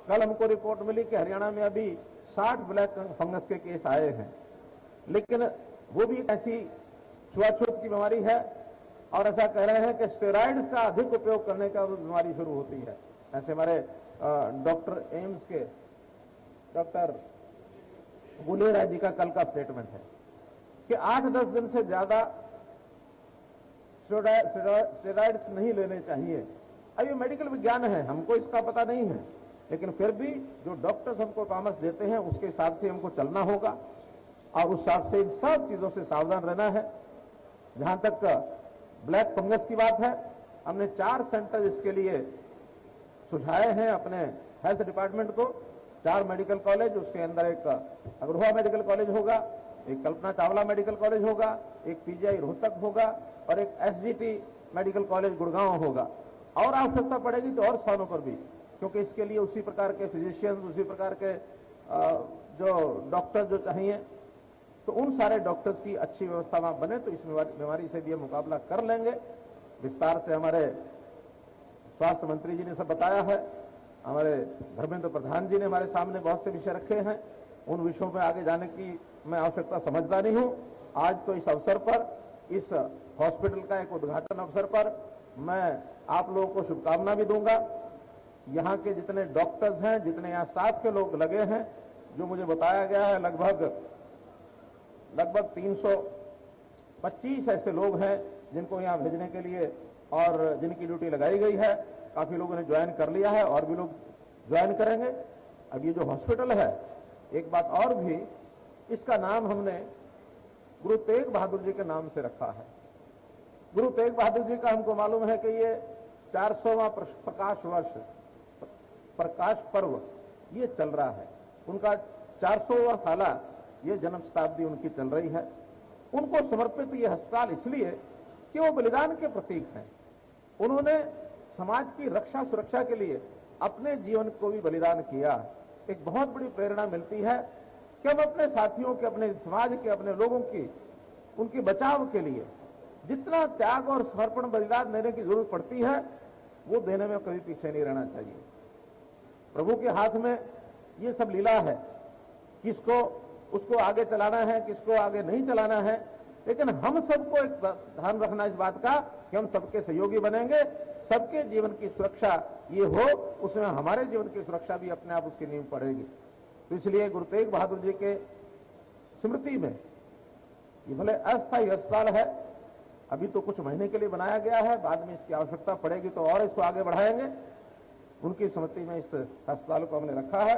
कल हमको रिपोर्ट मिली कि हरियाणा में अभी 60 ब्लैक फंगस के केस आए हैं, लेकिन वो भी ऐसी छुआछूत की बीमारी है, और ऐसा कह रहे हैं कि स्टेरॉइड्स का अधिक उपयोग करने का बीमारी शुरू होती है। ऐसे हमारे डॉक्टर एम्स के डॉक्टर गुलेरा जी का कल का स्टेटमेंट है कि 8-10 दिन से ज्यादा स्टेरॉइड्स नहीं लेने चाहिए। अब ये मेडिकल विज्ञान है, हमको इसका पता नहीं है, लेकिन फिर भी जो डॉक्टर्स हमको परामर्श देते हैं उसके हिसाब से हमको चलना होगा, और उस हिसाब से इन सब चीजों से सावधान रहना है। जहां तक ब्लैक फंगस की बात है, हमने 4 सेंटर इसके लिए सुझाए हैं अपने हेल्थ डिपार्टमेंट को। 4 मेडिकल कॉलेज, उसके अंदर एक अग्रवा मेडिकल कॉलेज होगा, एक कल्पना चावला मेडिकल कॉलेज होगा, एक PGI रोहतक होगा, और एक SGT मेडिकल कॉलेज गुड़गांव होगा। और आवश्यकता पड़ेगी तो और स्थानों पर भी, क्योंकि इसके लिए उसी प्रकार के फिजिशियंस, उसी प्रकार के जो डॉक्टर जो चाहिए, तो उन सारे डॉक्टर्स की अच्छी व्यवस्था वहां बने तो इस बीमारी से भी हम मुकाबला कर लेंगे। विस्तार से हमारे स्वास्थ्य मंत्री जी ने सब बताया है, हमारे धर्मेंद्र प्रधान जी ने हमारे सामने बहुत से विषय रखे हैं। उन विषयों पर आगे जाने की मैं आवश्यकता समझता नहीं हूं। आज तो इस अवसर पर, इस हॉस्पिटल का एक उद्घाटन अवसर पर मैं आप लोगों को शुभकामना भी दूंगा। यहाँ के जितने डॉक्टर्स हैं, जितने यहाँ स्टाफ के लोग लगे हैं, जो मुझे बताया गया है लगभग 325 ऐसे लोग हैं जिनको यहाँ भेजने के लिए और जिनकी ड्यूटी लगाई गई है। काफी लोगों ने ज्वाइन कर लिया है और भी लोग ज्वाइन करेंगे। अब ये जो हॉस्पिटल है, एक बात और भी, इसका नाम हमने गुरु तेग बहादुर जी के नाम से रखा है। गुरु तेग बहादुर जी का हमको मालूम है कि ये 400वां प्रकाश पर्व ये चल रहा है। उनका 400वां साला ये जन्म शताब्दी उनकी चल रही है। उनको समर्पित ये अस्पताल इसलिए कि वो बलिदान के प्रतीक हैं। उन्होंने समाज की रक्षा सुरक्षा के लिए अपने जीवन को भी बलिदान किया। एक बहुत बड़ी प्रेरणा मिलती है कि हम अपने साथियों के, अपने समाज के, अपने लोगों की, उनके बचाव के लिए जितना त्याग और समर्पण बलिदान देने की जरूरत पड़ती है वो देने में कभी पीछे नहीं रहना चाहिए। प्रभु के हाथ में ये सब लीला है, किसको उसको आगे चलाना है, किसको आगे नहीं चलाना है, लेकिन हम सबको एक ध्यान रखना इस बात का कि हम सबके सहयोगी बनेंगे। सबके जीवन की सुरक्षा ये हो, उसमें हमारे जीवन की सुरक्षा भी अपने आप उसकी नींव पड़ेगी। तो इसलिए गुरु तेग बहादुर जी के स्मृति में ये भले अस्थायी अस्पताल है, अभी तो कुछ महीने के लिए बनाया गया है, बाद में इसकी आवश्यकता पड़ेगी तो और इसको आगे बढ़ाएंगे। उनकी स्मृति में इस अस्पताल को हमने रखा है।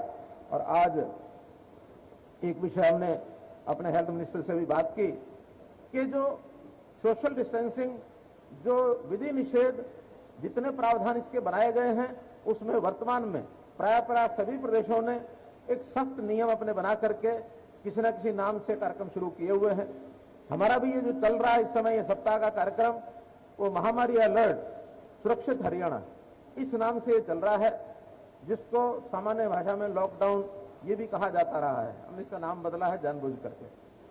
और आज एक विषय हमने अपने हेल्थ मिनिस्टर से भी बात की कि जो सोशल डिस्टेंसिंग, जो विधि निषेध, जितने प्रावधान इसके बनाए गए हैं, उसमें वर्तमान में प्राय सभी प्रदेशों ने एक सख्त नियम अपने बना करके किसी न किसी नाम से कार्यक्रम शुरू किए हुए हैं। हमारा भी ये जो चल रहा है इस समय, ये सप्ताह का कार्यक्रम, वो महामारी अलर्ट सुरक्षित हरियाणा इस नाम से चल रहा है, जिसको सामान्य भाषा में लॉकडाउन ये भी कहा जाता रहा है। हमने इसका नाम बदला है जानबूझ करके।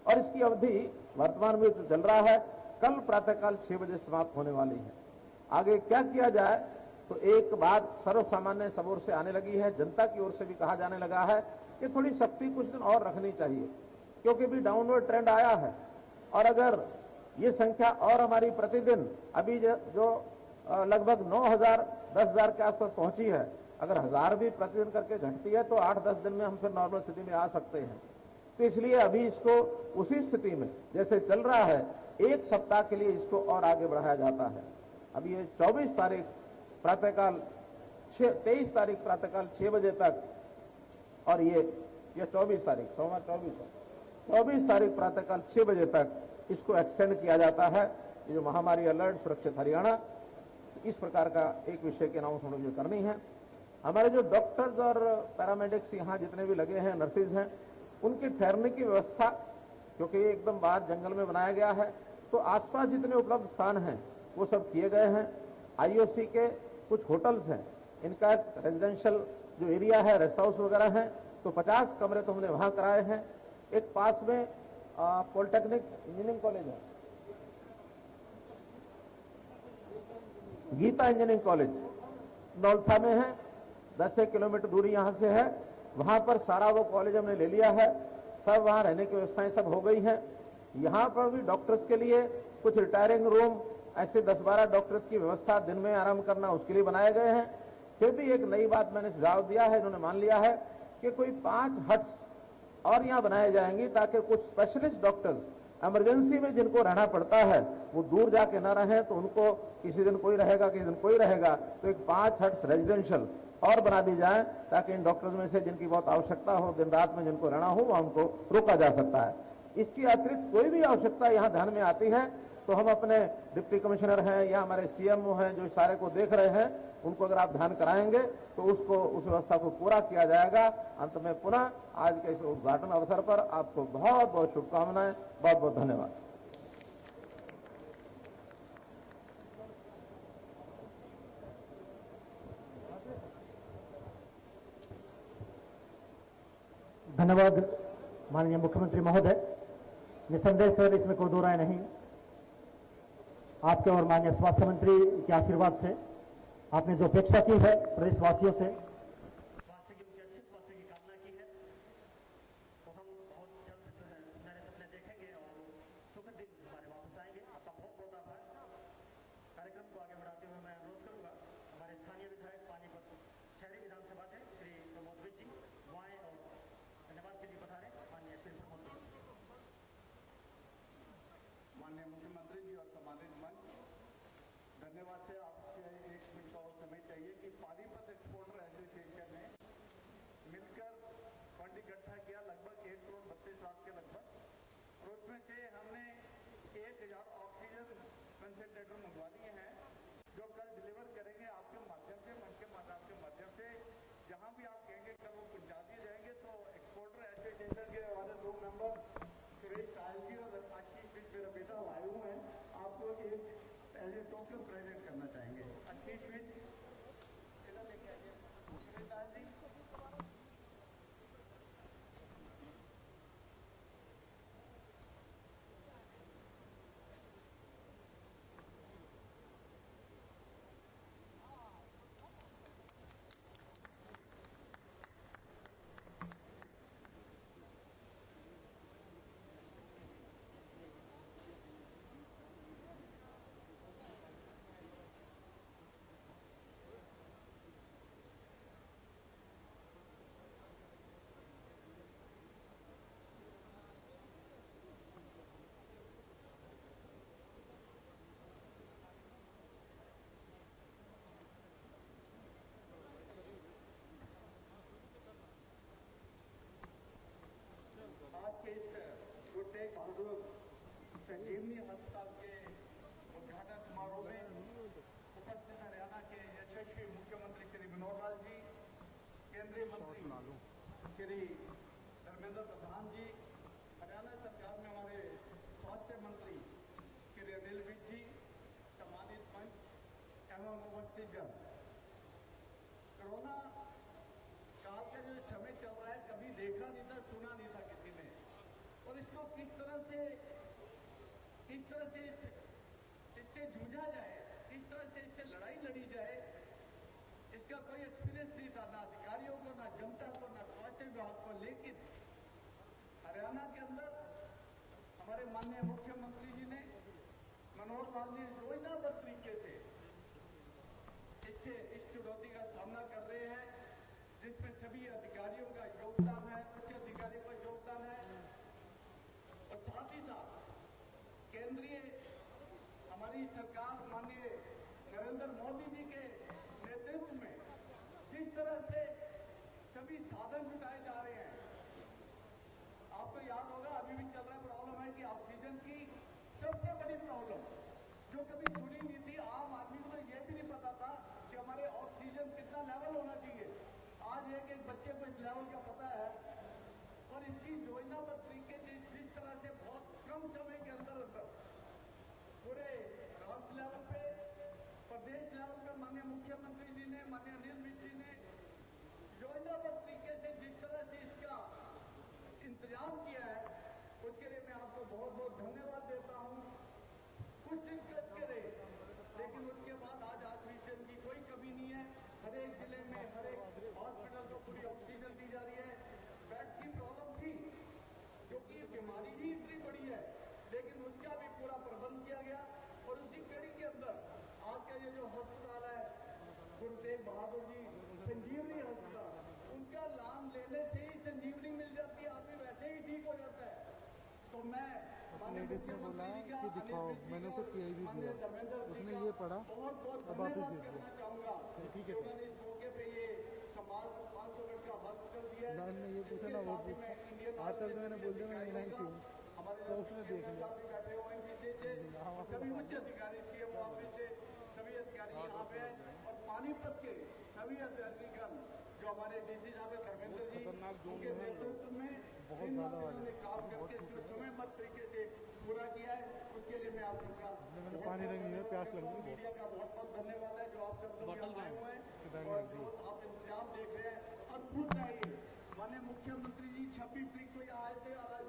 और इसकी अवधि वर्तमान में जो चल रहा है, कल प्रातःकाल 6 बजे समाप्त होने वाली है। आगे क्या किया जाए, तो एक बात सर्वसामान्य सब ओर से आने लगी है, जनता की ओर से भी कहा जाने लगा है कि थोड़ी सख्ती कुछ दिन और रखनी चाहिए, क्योंकि भी डाउनवर्ड ट्रेंड आया है। और अगर ये संख्या और हमारी प्रतिदिन अभी जो लगभग 9,000 10,000 के आसपास पहुंची है, अगर 1,000 भी प्रतिदिन करके घटती है तो 8-10 दिन में हम फिर नॉर्मल स्थिति में आ सकते हैं। तो इसलिए अभी इसको उसी स्थिति में जैसे चल रहा है, एक सप्ताह के लिए इसको और आगे बढ़ाया जाता है। अभी ये 24 तारीख प्रातःकाल 23 तारीख प्रातःकाल 6 बजे तक, और ये 24 तारीख सोमवार 24 तारीख प्रातःकाल 6 बजे तक इसको एक्सटेंड किया जाता है। ये जो महामारी अलर्ट सुरक्षित हरियाणा, इस प्रकार का एक विषय की अनाउंसमेंट मुझे करनी है। हमारे जो डॉक्टर्स और पैरामेडिक्स यहाँ जितने भी लगे हैं, नर्सिस हैं, उनकी ठहरने की व्यवस्था, क्योंकि ये एकदम बाहर जंगल में बनाया गया है, तो आसपास जितने उपलब्ध स्थान हैं वो सब किए गए हैं। आईओसी के कुछ होटल्स हैं, इनका रेजिडेंशियल जो एरिया है, रेस्ट हाउस वगैरह हैं, तो 50 कमरे तो हमने वहां कराए हैं। एक पास में पॉलिटेक्निक इंजीनियरिंग कॉलेज है, गीता इंजीनियरिंग कॉलेज नौलथा में है, 10 किलोमीटर दूरी यहां से है। वहां पर सारा वो कॉलेज हमने ले लिया है, सब वहां रहने की व्यवस्थाएं सब हो गई हैं। यहां पर भी डॉक्टर्स के लिए कुछ रिटायरिंग रूम, ऐसे 10-12 डॉक्टर्स की व्यवस्था दिन में आराम करना उसके लिए बनाए गए हैं। फिर भी एक नई बात मैंने सुझाव दिया है, इन्होंने मान लिया है कि कोई 5 हट्स और यहां बनाए जाएंगी, ताकि कुछ स्पेशलिस्ट डॉक्टर्स इमरजेंसी में जिनको रहना पड़ता है वो दूर जाके न रहें, तो उनको किसी दिन कोई रहेगा, किसी दिन कोई रहेगा, तो एक 5 हट्स रेजिडेंशियल और बना दी जाए, ताकि इन डॉक्टर्स में से जिनकी बहुत आवश्यकता हो, दिन रात में जिनको रहना हो, हमको रोका जा सकता है। इसकी अतिरिक्त कोई भी आवश्यकता यहाँ ध्यान में आती है तो हम अपने डिप्टी कमिश्नर हैं या हमारे सीएमओ हैं जो सारे को देख रहे हैं, उनको अगर आप ध्यान कराएंगे तो उसको उस व्यवस्था को पूरा किया जाएगा। अंत में पुनः आज के इस उद्घाटन अवसर पर आपको बहुत बहुत शुभकामनाएं, बहुत बहुत धन्यवाद। धन्यवाद माननीय मुख्यमंत्री महोदय। निसंदेह सर, इसमें कोई दो राय नहीं, आपके और माननीय स्वास्थ्य मंत्री के आशीर्वाद से आपने जो अपेक्षा की है प्रदेशवासियों से, स्वास्थ्य की अच्छे स्वास्थ्य की कामना की है, तो हम बहुत जल्द सुनहरे सपने देखेंगे और सुखद दिन हमारे वापस आएंगे। आपका बहुत बहुत आभार। कार्यक्रम को आगे बढ़ाते हुए मैं अनुरोध करूंगा हमारे स्थानीय विधायक पानीपत शहरी विधानसभा से श्री प्रमोद विज जी दुआएं और धन्यवाद के लिए पधारे। माननीय श्री प्रमोद जी। माननीय मुख्यमंत्री जी और सम्मानित मंच, धन्यवाद से आपसे एक मिनट का और समय चाहिए कि पानीपत एक्सपोर्टर एसोसिएशन ने मिलकर फंड इकट्ठा किया लगभग 1 करोड़ 32 लाख के लगभग, और उसमें से हमने सिलेंडर मंगवा लिए हैं जो कल डिलीवर करेंगे आपके माध्यम से, मन के माध्यम से जहां भी आप कहेंगे कल वो पहुंचा दिए जाएंगे। तो एक्सपोर्टर एसोसिएशन के हमारे 2 मेंबर सुरेश साहल जी और आशीष विज मेरा बेटा आए हुए हैं, आपको एक एज ए टोकन प्रेजेंट करना चाहेंगे। आशीष विज बेटा लेके आइए, सुरेश साहल जी। आज के इस गुड टेक बहादुर संजीवनी अस्पताल के उद्घाटन समारोह में उपस्थित हरियाणा के यशस्वी मुख्यमंत्री श्री मनोहर लाल जी, केंद्रीय मंत्री श्री धर्मेंद्र प्रधान जी, हरियाणा सरकार में हमारे स्वास्थ्य मंत्री श्री अनिल विज जी, सम्मानित मंच एवं उपस्थित जन। कोरोना काल का जो समय चल रहा है कभी देखा नहीं था, सुना नहीं था किसी ने, और इसको किस तरह से इससे जूझा जाए, किस तरह से इससे लड़ाई लड़ी जाए, इसका कोई एक्सपीरियंस नहीं था, ना अधिकारियों को, ना जनता को, ना स्वास्थ्य विभाग को। लेकिन हरियाणा के अंदर हमारे माननीय मुख्यमंत्री जी ने, मनोहर लाल जी योजनाबद्ध तरीके से इस चुनौती का सामना कर रहे हैं, जिसमें सभी अधिकारियों का योगदान है, उच्च अधिकारियों का योगदान है, और साथ ही साथ केंद्रीय हमारी सरकार माननीय नरेंद्र मोदी जी के नेतृत्व में जिस तरह से सभी साधन जुटाए जा रहे हैं। आपको याद होगा अभी भी चल रहा प्रॉब्लम है कि ऑक्सीजन की सबसे बड़ी प्रॉब्लम जो कभी सुनी नहीं थी, आम आदमी को तो यह भी नहीं पता था कि हमारे ऑक्सीजन कितना लेवल होना चाहिए। आज एक बच्चे को इस लेवल का पता है, और इसकी योजनाबद्ध तरीके से जिस तरह से बहुत कम समय के अंदर पूरे राष्ट्र लेवल पे, प्रदेश लेवल पे माननीय मुख्यमंत्री जी ने, माननीय अनिल विज जी ने योजनाबद्ध तरीके से जिस तरह से इसका इंतजाम किया है, उसके लिए मैं आपको बहुत बहुत धन्यवाद देता हूं। कुछ दिन कष्ट करे, लेकिन उसके बाद आज ऑक्सीजन की कोई कमी नहीं है। हर एक जिले में, हर एक हॉस्पिटल को पूरी ऑक्सीजन दी जा रही है। बेड की प्रॉब्लम थी, क्योंकि बीमारी ही इतनी बड़ी है, लेकिन उसका भी पूरा प्रबंध किया गया। और उसी कड़ी के अंदर आज का ये जो अस्पताल है गुरु तेग बहादुर जी संजीवनी अस्पताल, उनका नाम लेने से ही संजीवनी मिल जाती है, आदमी वैसे ही ठीक हो जाता है। तो मैं लेडीज ने बोला कि दिखाओ, मैंने उसे पीआई भी दिया, उसने ये पढ़ा, अब वापिस दे दिया। ठीक है सर। इस मौके पे ये समाज को 500 बेड का हॉस्पिटल दिया है। मैम ने ये पूछा ना वो पूछा, आज तक मैंने बोल दिया मैं एनआईसी हूँ, तो उसने देख लिया। बैठे हुए हैं, सभी उच्च अधिकारी सीएम ऑफिस से सभी अधिकारी यहाँ पे हैं, और पानीपत के सभी अधिकारीगण जो हमारे डीसी साहब धर्मेंद्र जी उनके नेतृत्व में बहुत ज्यादा उन्होंने काम करके इसको समयबद्ध तरीके से पूरा किया है। उसके लिए मैं आपका पानी रंग नहीं है, प्यास लग रही है। मीडिया का बहुत बहुत धन्यवाद है जो आप सब लोग आए हुए हैं और जो आप इंतजाम देख रहे हैं। अद्भुत है ये, माननीय मुख्यमंत्री जी 26 तारीख को यहाँ आए थे और आज